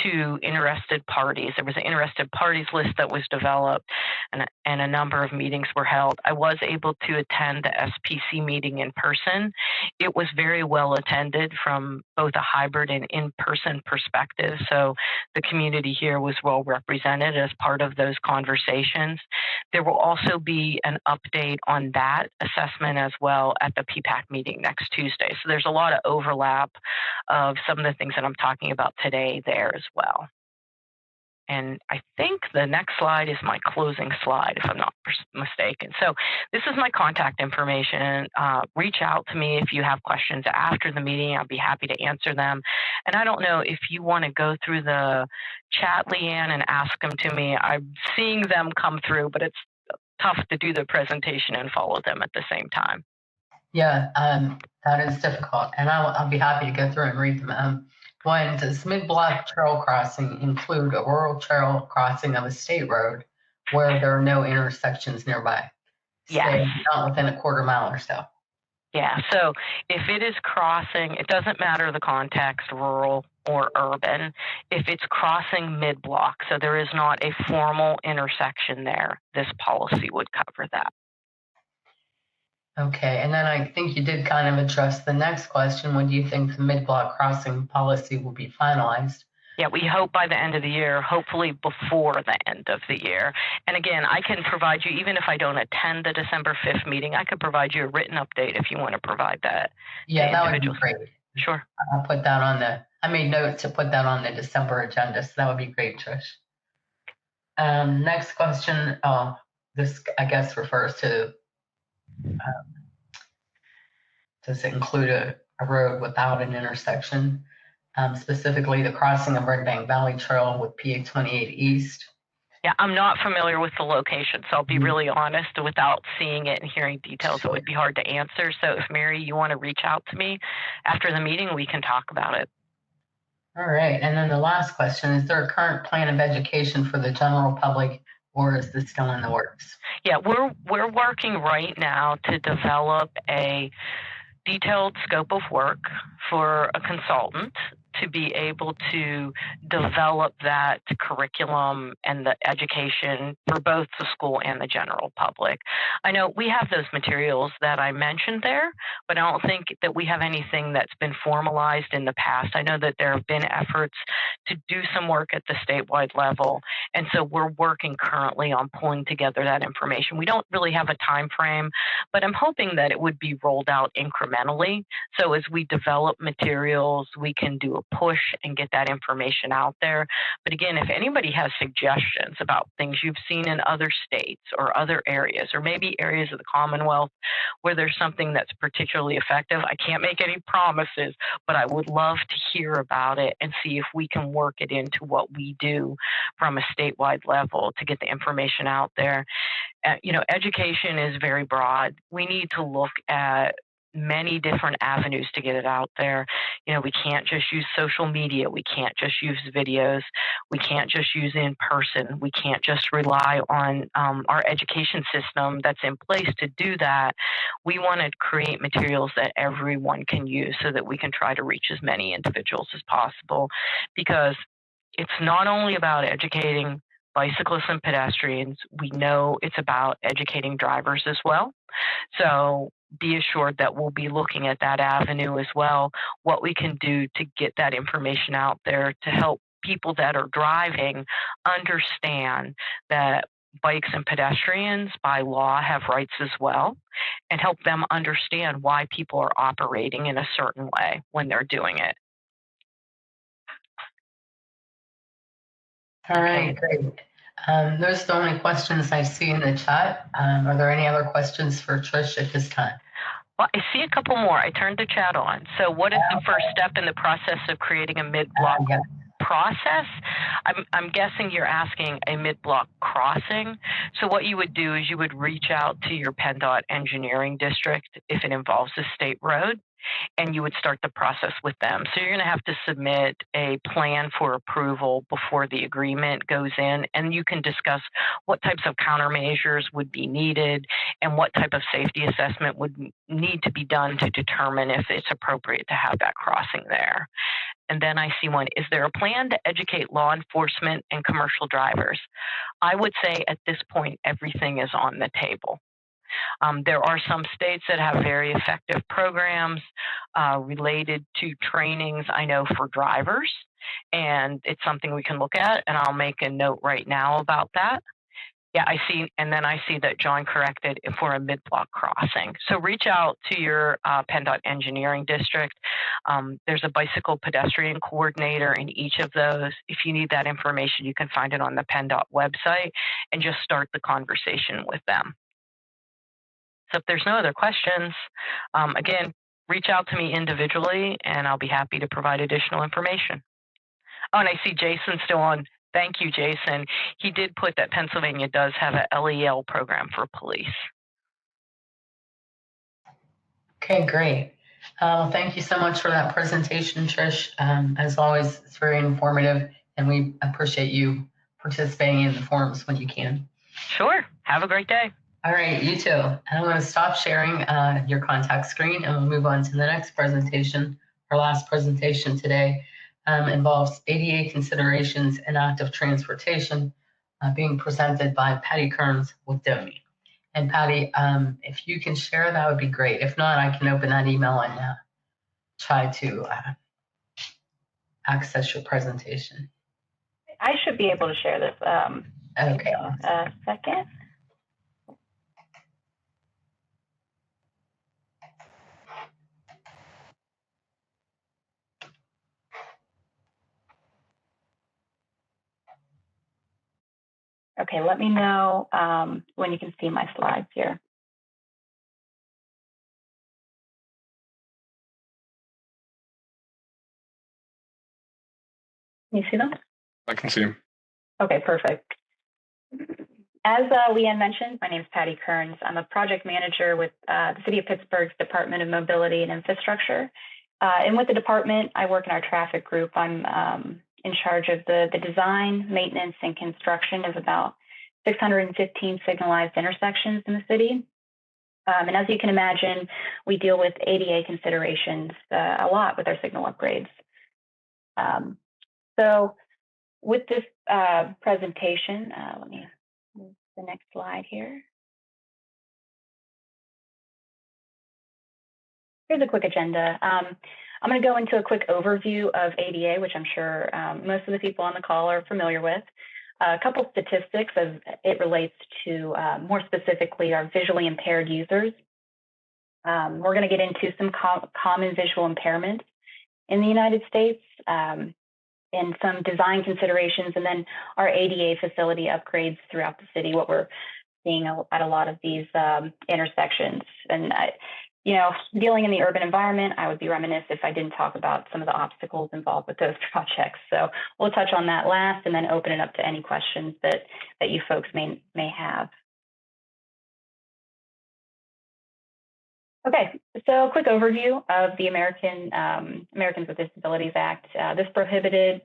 to interested parties. There was an interested parties list that was developed, and a number of meetings were held. I was able to attend the SPC meeting in person. It was very well attended from both a hybrid and in-person perspective. So the community here was well represented as part of those conversations. There will also be an update on that assessment as well at the PPAC meeting next Tuesday. So there's a lot of overlap of some of the things that I'm talking about today there as well. And I think the next slide is my closing slide, if I'm not mistaken. So this is my contact information. Reach out to me if you have questions after the meeting. I'll be happy to answer them. And I don't know if you want to go through the chat, Leanne, and ask them to me. I'm seeing them come through, but it's tough to do the presentation and follow them at the same time.
Yeah, that is difficult, and I'll be happy to go through and read them. One, does mid-block trail crossing include a rural trail crossing of a state road where there are no intersections nearby?
Yes.
Say, not within a quarter mile or so.
Yeah, so if it is crossing, it doesn't matter the context, rural or urban, if it's crossing mid-block, so there is not a formal intersection there, this policy would cover that.
Okay, and then I think you did kind of address the next question. When do you think the mid-block crossing policy will be finalized?
Yeah, we hope by the end of the year, hopefully before the end of the year. And again, I can provide you, even if I don't attend the December 5th meeting, I could provide you a written update if you want to provide that.
Yeah, that would be great.
Sure.
I'll put that on I made note to put that on the December agenda, so that would be great, Trish. Next question, this I guess refers to, does it include a road without an intersection? Specifically the crossing of Red Bank Valley Trail with PA 28 East.
Yeah, I'm not familiar with the location, so I'll be really honest. Without seeing it and hearing details, it would be hard to answer. So if Mary, you want to reach out to me after the meeting, we can talk about it.
All right, and then the last question, is there a current plan of education for the general public, or is this still in the works?
Yeah, we're working right now to develop a detailed scope of work for a consultant to be able to develop that curriculum and the education for both the school and the general public. I know we have those materials that I mentioned there, but I don't think that we have anything that's been formalized in the past. I know that there have been efforts to do some work at the statewide level, and so we're working currently on pulling together that information. We don't really have a time frame, but I'm hoping that it would be rolled out incrementally. So as we develop materials, we can do a push and get that information out there. But again, if anybody has suggestions about things you've seen in other states or other areas, or maybe areas of the Commonwealth where there's something that's particularly effective, I can't make any promises, but I would love to hear about it and see if we can work it into what we do from a statewide level to get the information out there. Education is very broad. We need to look at many different avenues to get it out there. We can't just use social media. We can't just use videos. We can't just use in person. We can't just rely on our education system that's in place to do that. We want to create materials that everyone can use so that we can try to reach as many individuals as possible, because it's not only about educating bicyclists and pedestrians. We know it's about educating drivers as well. So be assured that we'll be looking at that avenue as well, what we can do to get that information out there to help people that are driving understand that bikes and pedestrians by law have rights as well, and help them understand why people are operating in a certain way when they're doing it.
All right, great. Those are the only questions I see in the chat. Are there any other questions for Trish at this time?
Well, I see a couple more. I turned the chat on. So what is the first step in the process of creating a mid-block process? I'm guessing you're asking a mid-block crossing. So what you would do is you would reach out to your PennDOT engineering district if it involves a state road, and you would start the process with them. So you're going to have to submit a plan for approval before the agreement goes in, and you can discuss what types of countermeasures would be needed and what type of safety assessment would need to be done to determine if it's appropriate to have that crossing there. And then I see one, is there a plan to educate law enforcement and commercial drivers? I would say at this point, everything is on the table. There are some states that have very effective programs related to trainings, I know, for drivers, and it's something we can look at, and I'll make a note right now about that. Yeah, I see, and then I see that John corrected for a mid-block crossing. So reach out to your PennDOT engineering district. There's a bicycle pedestrian coordinator in each of those. If you need that information, you can find it on the PennDOT website and just start the conversation with them. So if there's no other questions, again, reach out to me individually and I'll be happy to provide additional information. Oh, and I see Jason still on. Thank you, Jason. He did put that Pennsylvania does have a LEL program for police.
Okay, great. Thank you so much for that presentation, Trish. As always, it's very informative and we appreciate you participating in the forums when you can.
Sure. Have a great day.
All right, you too. And I'm going to stop sharing your contact screen and we'll move on to the next presentation. Our last presentation today involves ADA considerations and active transportation being presented by Patty Kearns with DOMI. And Patty, if you can share, that would be great. If not, I can open that email and try to access your presentation.
I should be able to share this.
Okay.
A second. Okay, let me know when you can see my slides here. Can you see them?
I can see him.
Okay, perfect. As Leanne mentioned, my name is Patty Kearns. I'm a project manager with the City of Pittsburgh's Department of Mobility and Infrastructure. And with the department, I work in our traffic group. I'm in charge of the design, maintenance, and construction of about 615 signalized intersections in the city. And as you can imagine, we deal with ADA considerations a lot with our signal upgrades. So with this presentation, let me move to the next slide here. Here's a quick agenda. I'm going to go into a quick overview of ADA, which I'm sure most of the people on the call are familiar with. A couple statistics as it relates to more specifically our visually impaired users. We're going to get into some common visual impairments in the United States and some design considerations, and then our ADA facility upgrades throughout the city, what we're seeing at a lot of these intersections. And you know, dealing in the urban environment, I would be remiss if I didn't talk about some of the obstacles involved with those projects. So we'll touch on that last and then open it up to any questions that you folks may have. Okay, so a quick overview of the Americans with Disabilities Act. This prohibited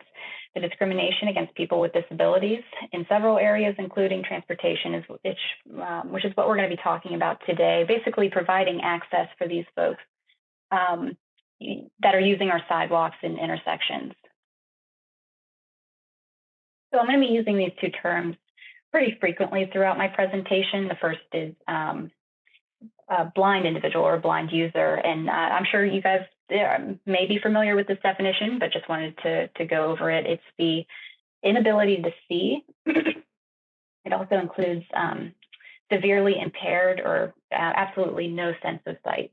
the discrimination against people with disabilities in several areas, including transportation, which is what we're going to be talking about today, basically providing access for these folks that are using our sidewalks and intersections. So I'm going to be using these two terms pretty frequently throughout my presentation. The first is a blind individual or blind user, and I'm sure you guys may be familiar with this definition, but just wanted to go over it. It's the inability to see. It also includes severely impaired or absolutely no sense of sight.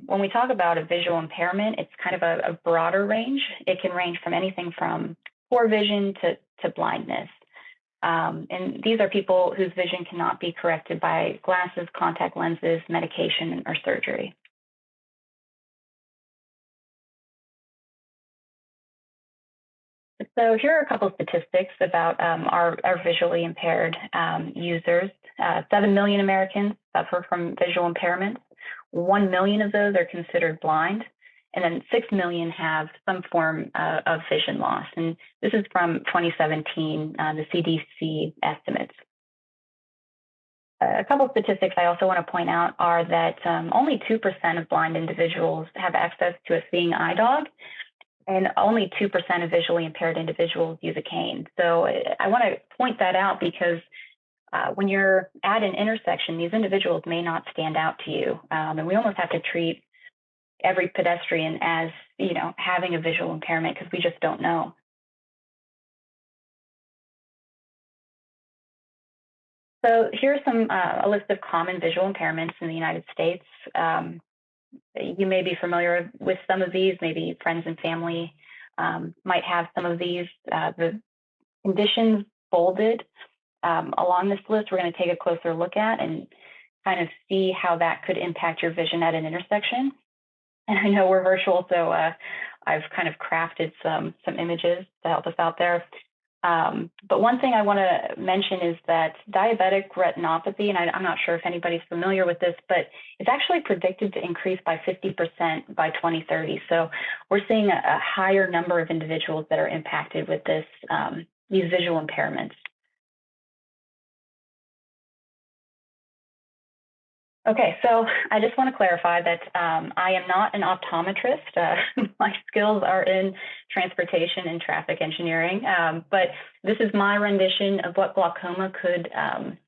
When we talk about a visual impairment, it's kind of a broader range. It can range from anything from poor vision to blindness. And these are people whose vision cannot be corrected by glasses, contact lenses, medication, or surgery. So here are a couple of statistics about our visually impaired users. 7 million Americans suffer from visual impairments. 1 million of those are considered blind, and then 6 million have some form of vision loss. And this is from 2017, the CDC estimates. A couple of statistics I also want to point out are that only 2% of blind individuals have access to a seeing eye dog. and only 2% of visually impaired individuals use a cane. So I want to point that out because when you're at an intersection, these individuals may not stand out to you. And we almost have to treat every pedestrian as, you know, having a visual impairment because we just don't know. So here's a list of common visual impairments in the United States. You may be familiar with some of these, maybe friends and family might have some of these. The conditions bolded along this list, we're going to take a closer look at and kind of see how that could impact your vision at an intersection. And I know we're virtual, so I've kind of crafted some images to help us out there. But one thing I want to mention is that diabetic retinopathy, and I'm not sure if anybody's familiar with this, but it's actually predicted to increase by 50% by 2030. So we're seeing a higher number of individuals that are impacted with this, these visual impairments. Okay, so I just want to clarify that I am not an optometrist. My skills are in transportation and traffic engineering, but this is my rendition of what glaucoma could,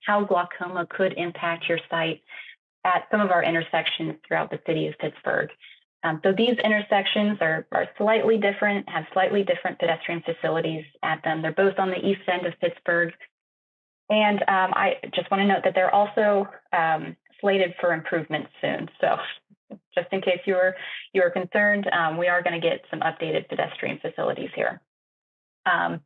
how glaucoma could impact your sight at some of our intersections throughout the city of Pittsburgh. So these intersections are slightly different, have slightly different pedestrian facilities at them. They're both on the east end of Pittsburgh. And I just want to note that they're also slated for improvement soon. So just in case you were concerned, we are going to get some updated pedestrian facilities here. A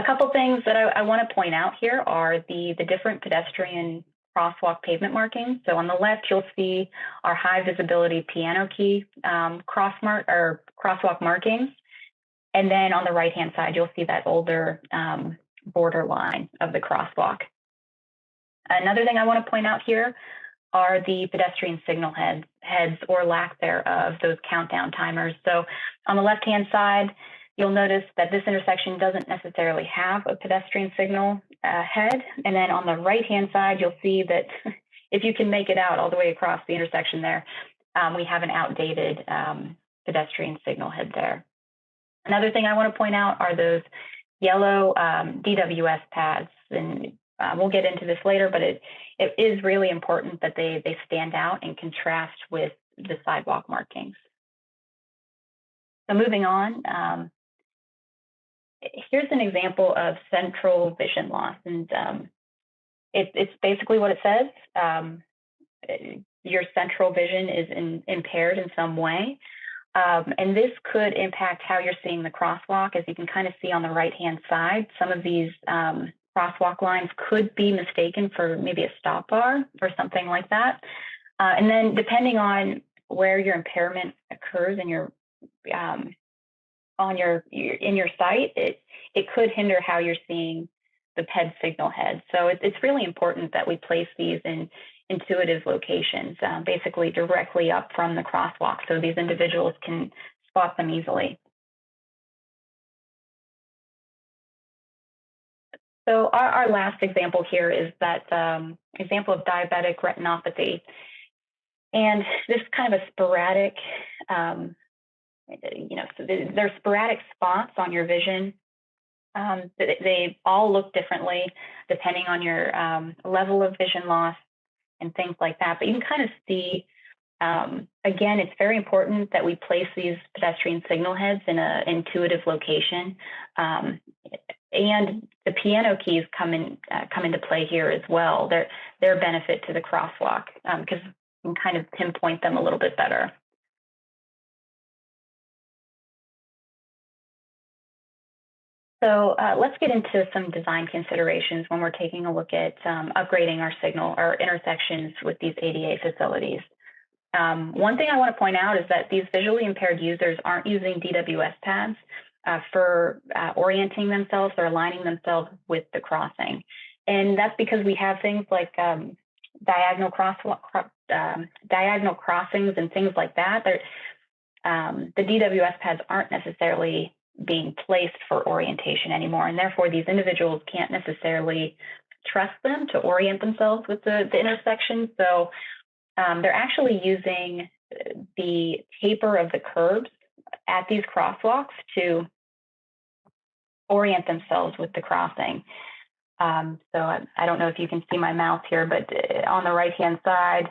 couple things that I want to point out here are the different pedestrian crosswalk pavement markings. So on the left, you'll see our high visibility piano key crosswalk markings. And then on the right-hand side, you'll see that older border line of the crosswalk. Another thing I want to point out here are the pedestrian signal heads or lack thereof, those countdown timers. So on the left-hand side, you'll notice that this intersection doesn't necessarily have a pedestrian signal head. And then on the right-hand side, you'll see that if you can make it out all the way across the intersection there, we have an outdated pedestrian signal head there. Another thing I want to point out are those yellow DWS pads, and we'll get into this later, but it is really important that they stand out and contrast with the sidewalk markings. So moving on, here's an example of central vision loss, and it's basically what it says. Your central vision is impaired in some way. And this could impact how you're seeing the crosswalk. As you can kind of see on the right-hand side, some of these crosswalk lines could be mistaken for maybe a stop bar or something like that. And then depending on where your impairment occurs in your sight, it could hinder how you're seeing the PED signal head. So it's really important that we place these in intuitive locations, basically directly up from the crosswalk, so these individuals can spot them easily. So our last example here is that example of diabetic retinopathy. And this kind of a sporadic, so there's sporadic spots on your vision. They all look differently depending on your level of vision loss and things like that. But you can kind of see, again, it's very important that we place these pedestrian signal heads in an intuitive location. And the piano keys come into play here as well. Their benefit to the crosswalk, because you can kind of pinpoint them a little bit better. So let's get into some design considerations when we're taking a look at upgrading our intersections with these ADA facilities. One thing I want to point out is that these visually impaired users aren't using DWS pads for orienting themselves or aligning themselves with the crossing. And that's because we have things like diagonal crossings and things like that. The DWS pads aren't necessarily being placed for orientation anymore, and therefore these individuals can't necessarily trust them to orient themselves with the intersection. So they're actually using the taper of the curbs at these crosswalks to orient themselves with the crossing. So I don't know if you can see my mouse here, but on the right-hand side,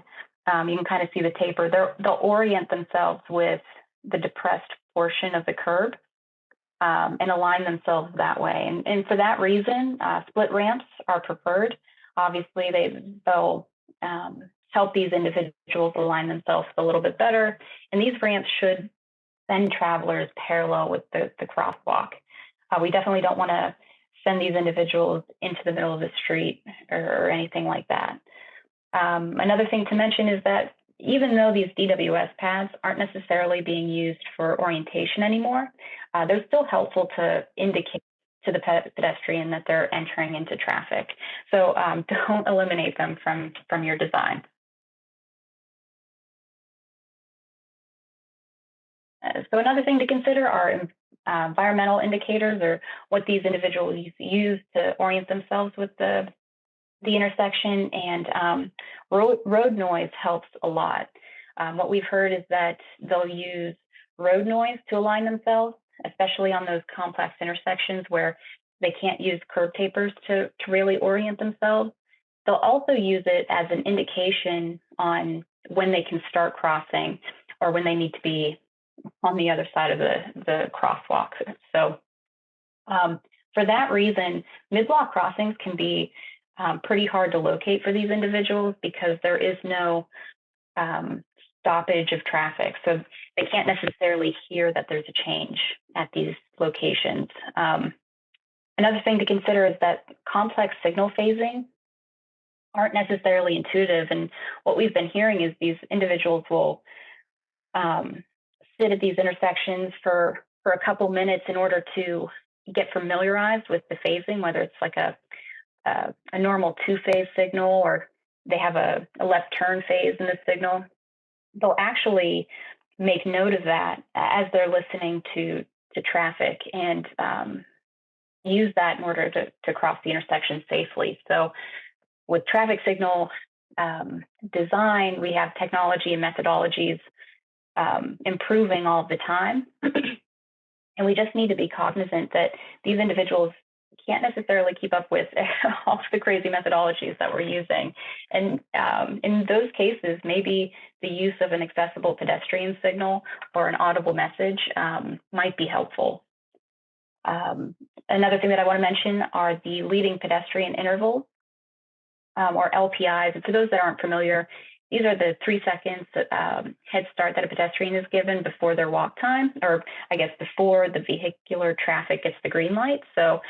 you can kind of see the taper. They'll orient themselves with the depressed portion of the curb and align themselves that way. And for that reason, split ramps are preferred. Obviously, they'll help these individuals align themselves a little bit better. And these ramps should send travelers parallel with the crosswalk. We definitely don't want to send these individuals into the middle of the street or anything like that. Another thing to mention is that even though these DWS pads aren't necessarily being used for orientation anymore, they're still helpful to indicate to the pedestrian that they're entering into traffic. So don't eliminate them from your design. So another thing to consider are environmental indicators, or what these individuals use to orient themselves with the intersection, and road noise helps a lot. What we've heard is that they'll use road noise to align themselves, especially on those complex intersections where they can't use curb tapers to really orient themselves. They'll also use it as an indication on when they can start crossing or when they need to be on the other side of the crosswalk. So for that reason, mid-block crossings can be pretty hard to locate for these individuals because there is no stoppage of traffic. So they can't necessarily hear that there's a change at these locations. Another thing to consider is that complex signal phasing aren't necessarily intuitive. And what we've been hearing is these individuals will sit at these intersections for a couple minutes in order to get familiarized with the phasing, whether it's like a normal two-phase signal or they have a left turn phase in the signal. They'll actually make note of that as they're listening to traffic and use that in order to cross the intersection safely. So with traffic signal design, we have technology and methodologies improving all the time. And we just need to be cognizant that these individuals can't necessarily keep up with all the crazy methodologies that we're using. And in those cases, maybe the use of an accessible pedestrian signal or an audible message might be helpful. Another thing that I want to mention are the leading pedestrian intervals, or LPIs. And for those that aren't familiar, these are the 3 seconds head start that a pedestrian is given before their walk time, or I guess before the vehicular traffic gets the green light. So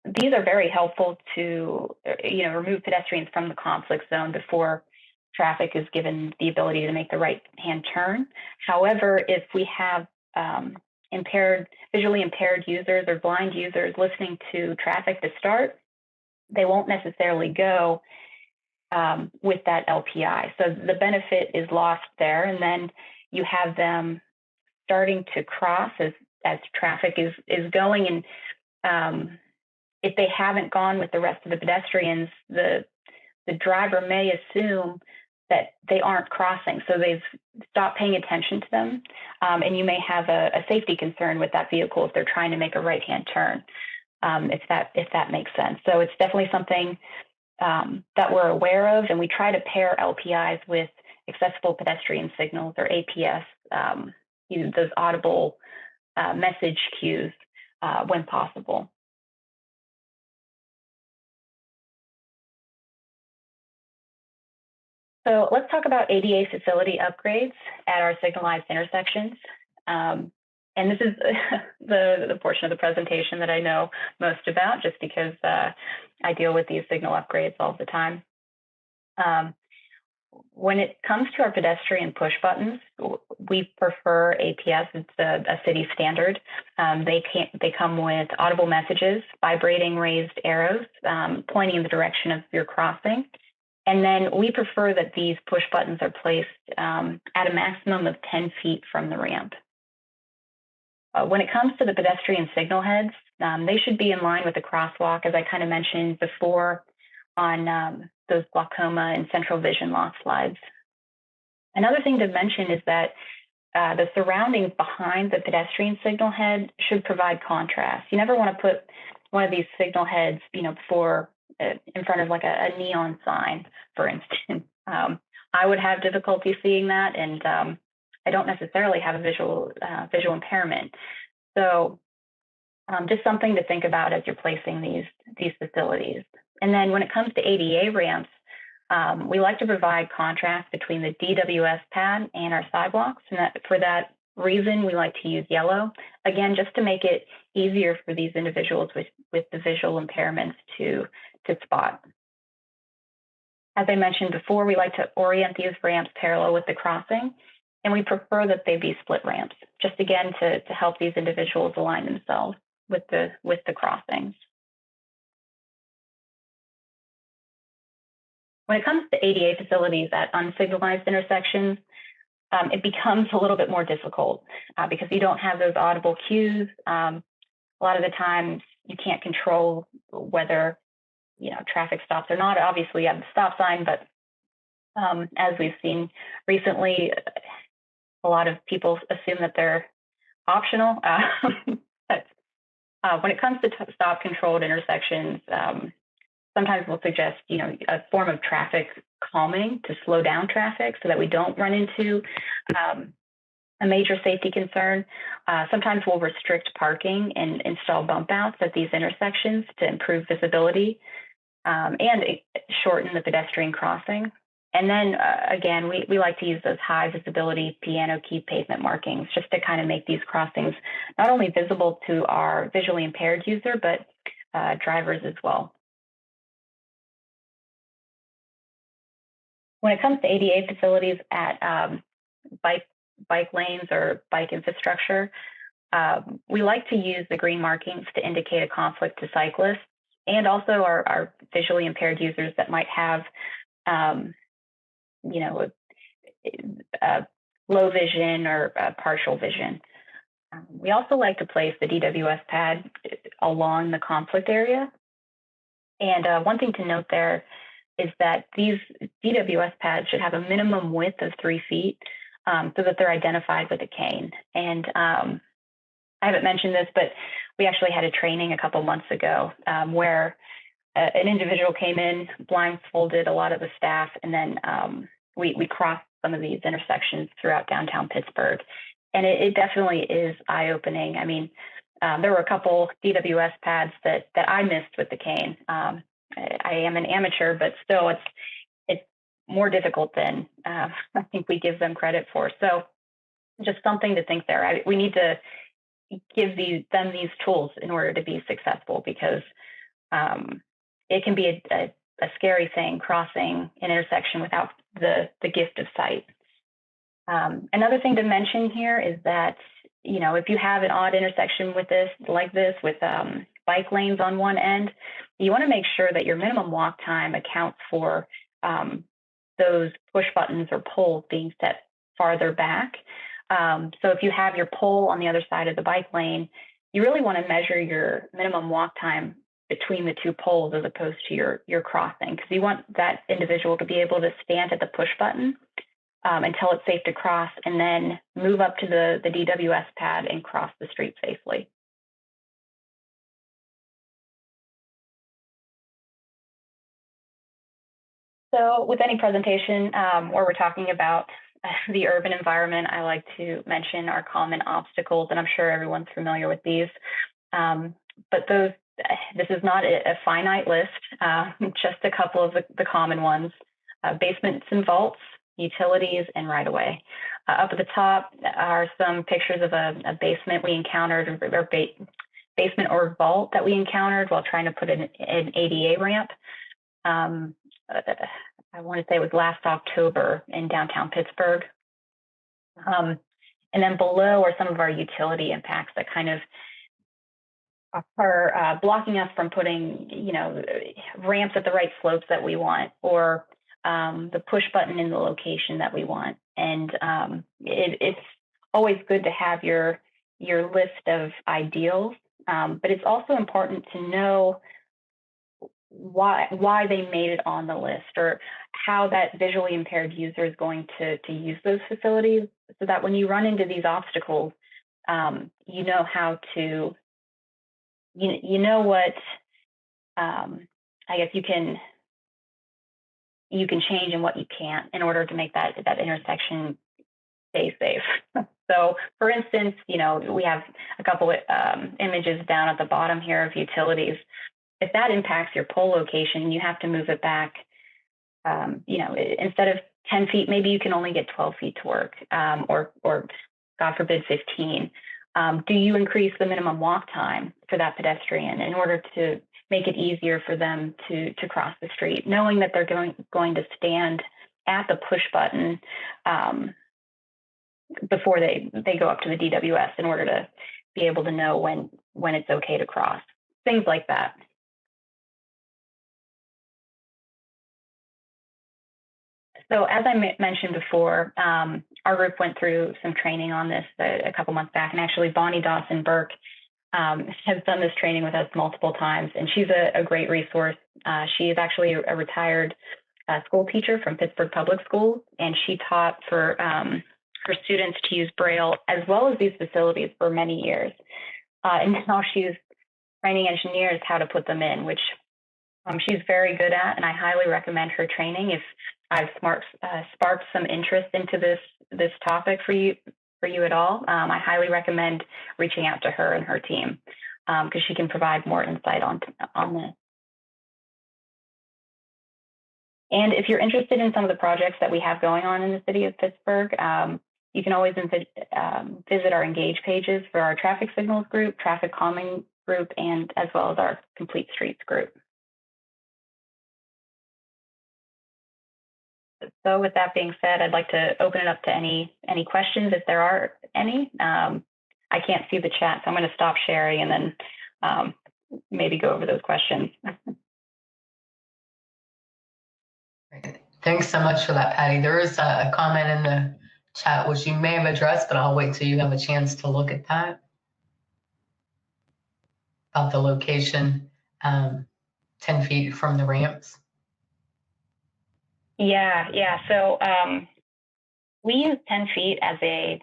these are very helpful to remove pedestrians from the conflict zone before traffic is given the ability to make the right-hand turn. However, if we have visually impaired users or blind users listening to traffic to start, they won't necessarily go with that LPI. So the benefit is lost there. And then you have them starting to cross as traffic is going. And if they haven't gone with the rest of the pedestrians, the driver may assume that they aren't crossing. So they've stopped paying attention to them. And you may have a safety concern with that vehicle if they're trying to make a right-hand turn, if that makes sense. So it's definitely something that we're aware of, and we try to pair LPIs with accessible pedestrian signals, or APS, those audible message cues when possible. So let's talk about ADA facility upgrades at our signalized intersections. And this is the portion of the presentation that I know most about, just because I deal with these signal upgrades all the time. When it comes to our pedestrian push buttons, we prefer APS. It's a city standard. They come with audible messages, vibrating raised arrows, pointing in the direction of your crossing. And then we prefer that these push buttons are placed at a maximum of 10 feet from the ramp. When it comes to the pedestrian signal heads, they should be in line with the crosswalk, as I kind of mentioned before on those glaucoma and central vision loss slides. Another thing to mention is that the surroundings behind the pedestrian signal head should provide contrast. You never want to put one of these signal heads, before in front of like a neon sign, for instance. I would have difficulty seeing that, and I don't necessarily have a visual impairment. So just something to think about as you're placing these facilities. And then when it comes to ADA ramps, we like to provide contrast between the DWS pad and our sidewalks. And for that reason, we like to use yellow, again, just to make it easier for these individuals with the visual impairments to spot. As I mentioned before, we like to orient these ramps parallel with the crossing, and we prefer that they be split ramps, just again to help these individuals align themselves with the crossings. When it comes to ADA facilities at unsignalized intersections, it becomes a little bit more difficult because you don't have those audible cues. A lot of the times you can't control whether traffic stops or not. Obviously, you have the stop sign, but as we've seen recently, a lot of people assume that they're optional. But when it comes to stop controlled intersections, sometimes we'll suggest, a form of traffic calming to slow down traffic so that we don't run into a major safety concern. Sometimes we'll restrict parking and install bump outs at these intersections to improve visibility and shorten the pedestrian crossing. And then again, we like to use those high visibility piano key pavement markings just to kind of make these crossings not only visible to our visually impaired user, but drivers as well. When it comes to ADA facilities at bike lanes or bike infrastructure, we like to use the green markings to indicate a conflict to cyclists and also our visually impaired users that might have low vision or partial vision. We also like to place the DWS pad along the conflict area. And one thing to note there is that these DWS pads should have a minimum width of 3 feet so that they're identified with a cane. And I haven't mentioned this, but we actually had a training a couple months ago where an individual came in, blindfolded a lot of the staff, and then we crossed some of these intersections throughout downtown Pittsburgh. And it definitely is eye-opening. I mean, there were a couple DWS pads that I missed with the cane. I am an amateur, but still it's more difficult than I think we give them credit for. So just something to think there. We need to give them these tools in order to be successful, because it can be a scary thing crossing an intersection without the gift of sight. Another thing to mention here is that, if you have an odd intersection with bike lanes on one end, you want to make sure that your minimum walk time accounts for those push buttons or poles being set farther back. So if you have your pole on the other side of the bike lane, you really want to measure your minimum walk time between the two poles as opposed to your crossing, because you want that individual to be able to stand at the push button until it's safe to cross, and then move up to the DWS pad and cross the street safely. So with any presentation where we're talking about the urban environment, I like to mention our common obstacles, and I'm sure everyone's familiar with these. But this is not a finite list, just a couple of the common ones: basements and vaults, utilities, and right-of-way. Up at the top are some pictures of a basement we encountered, or basement or vault that we encountered while trying to put in an ADA ramp. I want to say it was last October in downtown Pittsburgh. And then below are some of our utility impacts that kind of are blocking us from putting, ramps at the right slopes that we want, or the push button in the location that we want. And it's always good to have your list of ideals, but it's also important to know why they made it on the list, or how that visually impaired user is going to use those facilities, so that when you run into these obstacles, you know how to, you know what, I guess you can change and what you can't in order to make that intersection stay safe. So for instance, you know, we have a couple images down at the bottom here of utilities. If that impacts your pole location, you have to move it back, you know, instead of 10 feet, maybe you can only get 12 feet to work, or God forbid, 15. Do you increase the minimum walk time for that pedestrian in order to make it easier for them to cross the street, knowing that they're going to stand at the push button before they go up to the DWS in order to be able to know when it's okay to cross, things like that. So as I mentioned before, our group went through some training on this a couple months back, and actually Bonnie Dawson-Burke has done this training with us multiple times, and she's a great resource. She is actually a retired school teacher from Pittsburgh Public Schools, and she taught for students to use Braille as well as these facilities for many years. And now she's training engineers how to put them in, which she's very good at, and I highly recommend her training. If I've sparked some interest into this topic for you at all, I highly recommend reaching out to her and her team, because she can provide more insight on this. And if you're interested in some of the projects that we have going on in the city of Pittsburgh, you can always visit our Engage pages for our traffic signals group, traffic calming group, and as well as our Complete Streets group. So with that being said, I'd like to open it up to any questions if there are any. I can't see the chat, so I'm going to stop sharing and then maybe go over those questions.
Thanks so much for that, Patty. There is a comment in the chat which you may have addressed, but I'll wait till you have a chance to look at that. About the location, 10 feet from the ramps. Yeah. So we use 10 feet as a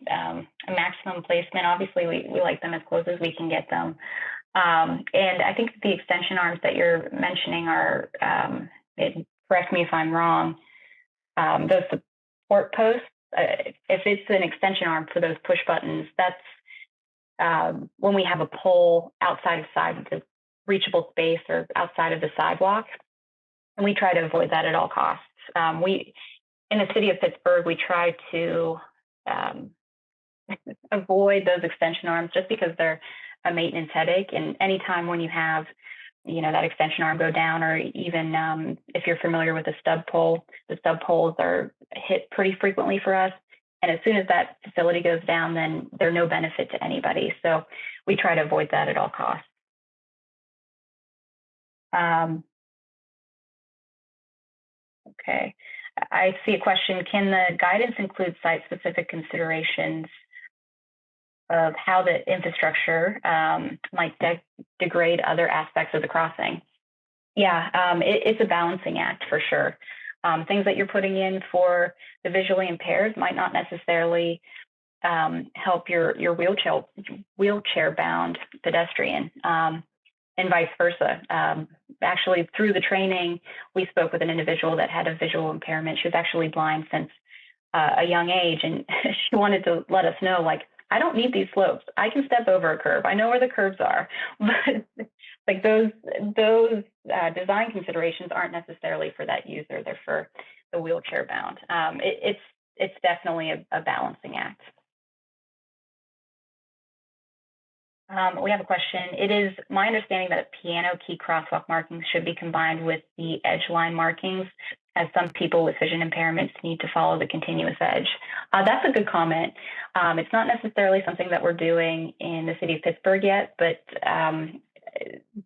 maximum placement. Obviously, we like them as close as we can get them. And I think the extension arms that you're mentioning are, correct me if I'm wrong, those support posts. If it's an extension arm for those push buttons, that's when we have a pole outside of the reachable space or outside of the sidewalk. And we try to avoid that at all costs. In the city of Pittsburgh, we try to avoid those extension arms just because they're a maintenance headache. And anytime when you have, that extension arm go down, or even if you're familiar with a stub pole, the stub poles are hit pretty frequently for us. And as soon as that facility goes down, then they're no benefit to anybody. So we try to avoid that at all costs. Okay, I see a question. Can the guidance include site-specific considerations of how the infrastructure might degrade other aspects of the crossing? Yeah, it's a balancing act for sure. Things that you're putting in for the visually impaired might not necessarily help your wheelchair-bound pedestrian, and vice versa. Actually, through the training, we spoke with an individual that had a visual impairment. She was actually blind since a young age, and she wanted to let us know, like, I don't need these slopes. I can step over a curb. I know where the curbs are, but like those design considerations aren't necessarily for that user. They're for the wheelchair bound. It's definitely a balancing act. We have a question. It is my understanding that piano key crosswalk markings should be combined with the edge line markings, as some people with vision impairments need to follow the continuous edge. That's a good comment. It's not necessarily something that we're doing in the city of Pittsburgh yet, but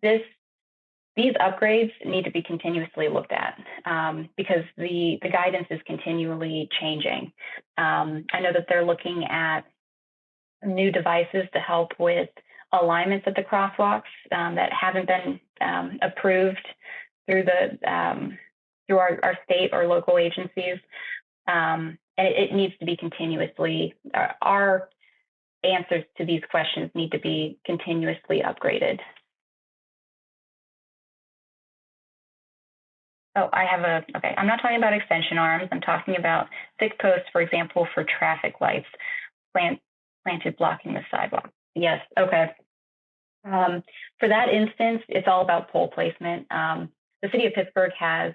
these upgrades need to be continuously looked at because the guidance is continually changing. I know that they're looking at new devices to help with alignments at the crosswalks that haven't been approved
through through our state or local agencies. And it needs to be continuously, our answers to these questions need to be continuously upgraded. Oh, okay, I'm not talking about extension arms. I'm talking about thick posts, for example, for traffic lights planted blocking the sidewalk. Yes, okay. For that instance, it's all about pole placement. The city of Pittsburgh has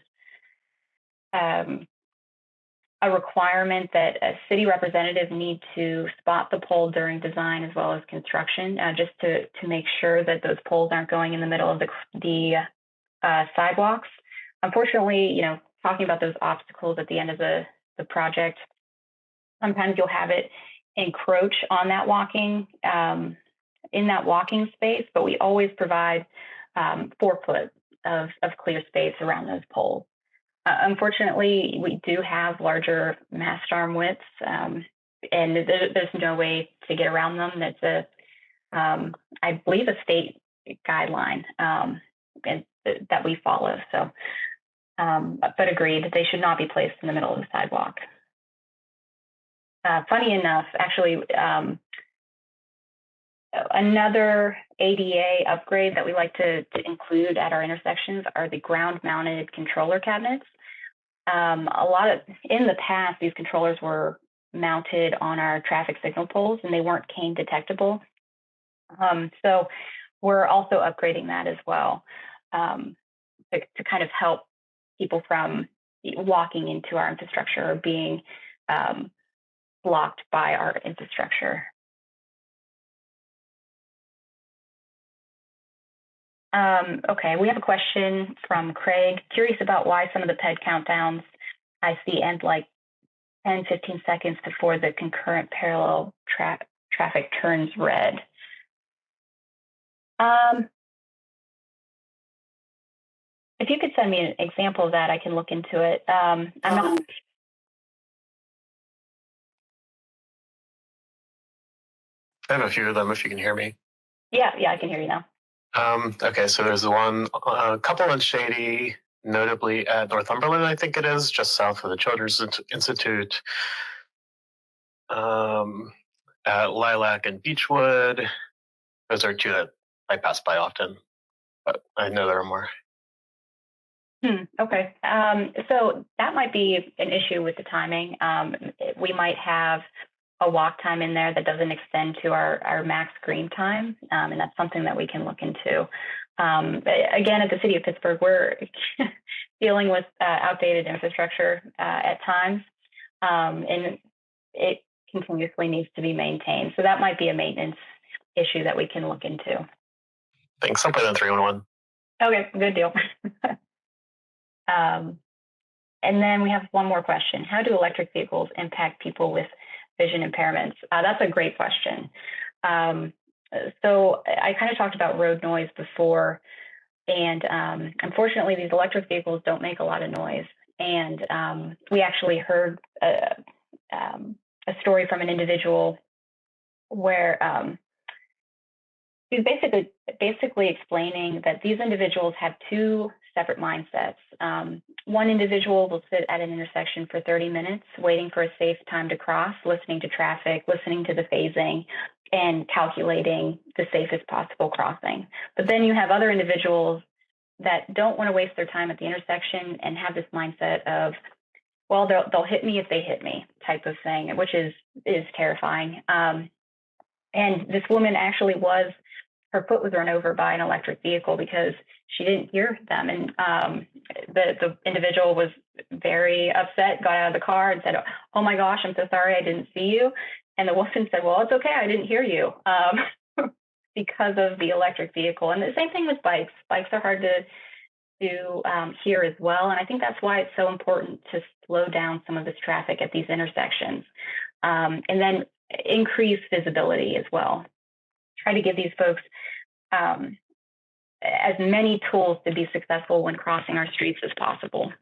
a requirement that a city representative need to spot the pole during design as well as construction, just to make sure that those poles aren't going in the middle of the sidewalks. Unfortunately, you know, talking about those obstacles at the end of the project, sometimes you'll have it encroach on that walking, in that walking space, but we always provide 4 foot of clear space around those poles. Unfortunately, we do have larger mast arm widths, and there's no way to get around them. That's I believe, a state guideline and that we follow. So, but agreed, they should not be placed in the middle of the sidewalk. Funny enough, actually, another ADA upgrade that we like to include at our intersections are the ground-mounted controller cabinets. In the past, these controllers were mounted on our traffic signal poles and they weren't cane detectable. So we're also upgrading that as well, to kind of help people from walking into our infrastructure or being blocked by our infrastructure. Okay, we have a question from Craig. Curious about why some of the PED countdowns I see end like 10, 15 seconds before the concurrent parallel traffic turns red. If you could send me an example of that, I can look into it. I'm not.
I have a few of them if you can hear me.
Yeah, I can hear you now.
Okay, so there's the one, a couple in Shady, notably at Northumberland, I think it is, just south of the Children's Institute. At Lilac and Beechwood. Those are 2 that I pass by often, but I know there are more.
Okay, so that might be an issue with the timing. We might have a walk time in there that doesn't extend to our max green time, and that's something that we can look into. Again, at the city of Pittsburgh, we're dealing with outdated infrastructure at times, and it continuously needs to be maintained. So that might be a maintenance issue that we can look into.
Thanks. I'll put in 311.
Okay, good deal. And then we have one more question. How do electric vehicles impact people with vision impairments? That's a great question. So I kind of talked about road noise before, and unfortunately, these electric vehicles don't make a lot of noise. And we actually heard a story from an individual where he's basically explaining that these individuals have 2 separate mindsets. One individual will sit at an intersection for 30 minutes, waiting for a safe time to cross, listening to traffic, listening to the phasing, and calculating the safest possible crossing. But then you have other individuals that don't want to waste their time at the intersection and have this mindset of, well, they'll hit me if they hit me type of thing, which is terrifying. And this woman actually her foot was run over by an electric vehicle because she didn't hear them. And the individual was very upset, got out of the car and said, "Oh my gosh, I'm so sorry, I didn't see you." And the woman said, "Well, it's okay, I didn't hear you," because of the electric vehicle. And the same thing with bikes. Bikes are hard to hear as well. And I think that's why it's so important to slow down some of this traffic at these intersections, and then increase visibility as well. Try to give these folks as many tools to be successful when crossing our streets as possible. I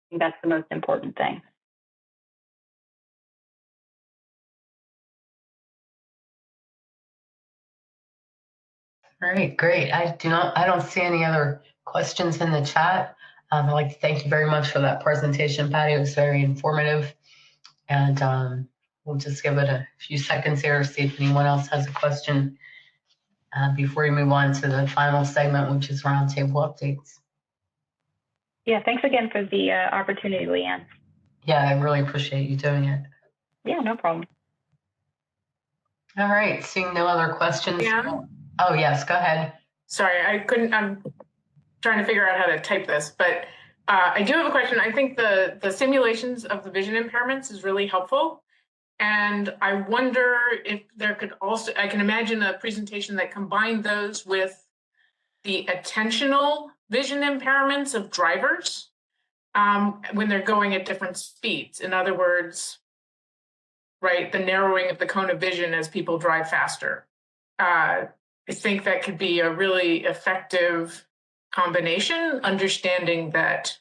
think that's the most important thing.
All right, great. I don't see any other questions in the chat. I'd like to thank you very much for that presentation, Patty. It was very informative. And we'll just give it a few seconds here to see if anyone else has a question before we move on to the final segment, which is roundtable updates.
Yeah, thanks again for the opportunity, Leanne.
Yeah, I really appreciate you doing it.
Yeah, no problem.
All right, seeing no other questions.
Yeah.
Oh, yes, go ahead.
Sorry, I'm trying to figure out how to type this, but I do have a question. I think the simulations of the vision impairments is really helpful. And I wonder if there could also, I can imagine a presentation that combined those with the attentional vision impairments of drivers when they're going at different speeds. In other words, right, the narrowing of the cone of vision as people drive faster. I think that could be a really effective combination, understanding that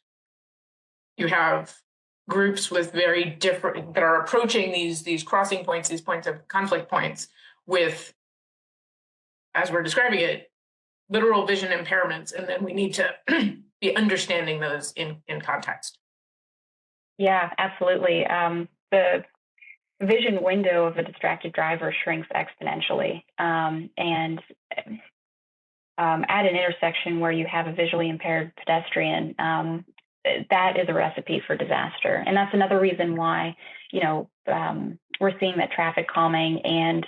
you have groups with very different, that are approaching these crossing points, these points of conflict points with, as we're describing it, literal vision impairments, and then we need to be understanding those in context.
Yeah, absolutely. The vision window of a distracted driver shrinks exponentially. And at an intersection where you have a visually impaired pedestrian, that is a recipe for disaster. And that's another reason why, we're seeing that traffic calming and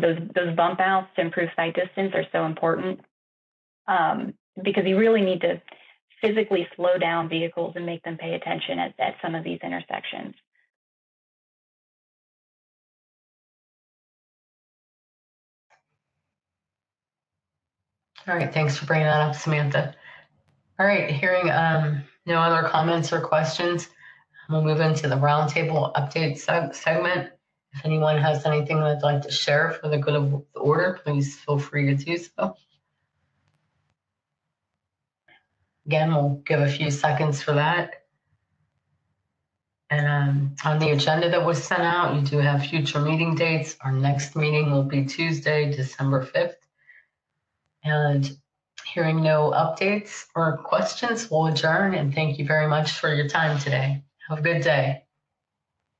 those bump outs to improve sight distance are so important, because you really need to physically slow down vehicles and make them pay attention at some of these intersections.
All right, thanks for bringing that up, Samantha. All right, hearing no other comments or questions, we'll move into the roundtable update segment. If anyone has anything they'd like to share for the good of the order, please feel free to do so. Again, we'll give a few seconds for that. And on the agenda that was sent out, you do have future meeting dates. Our next meeting will be Tuesday, December 5th. And hearing no updates or questions, we'll adjourn, and thank you very much for your time today. Have a good day.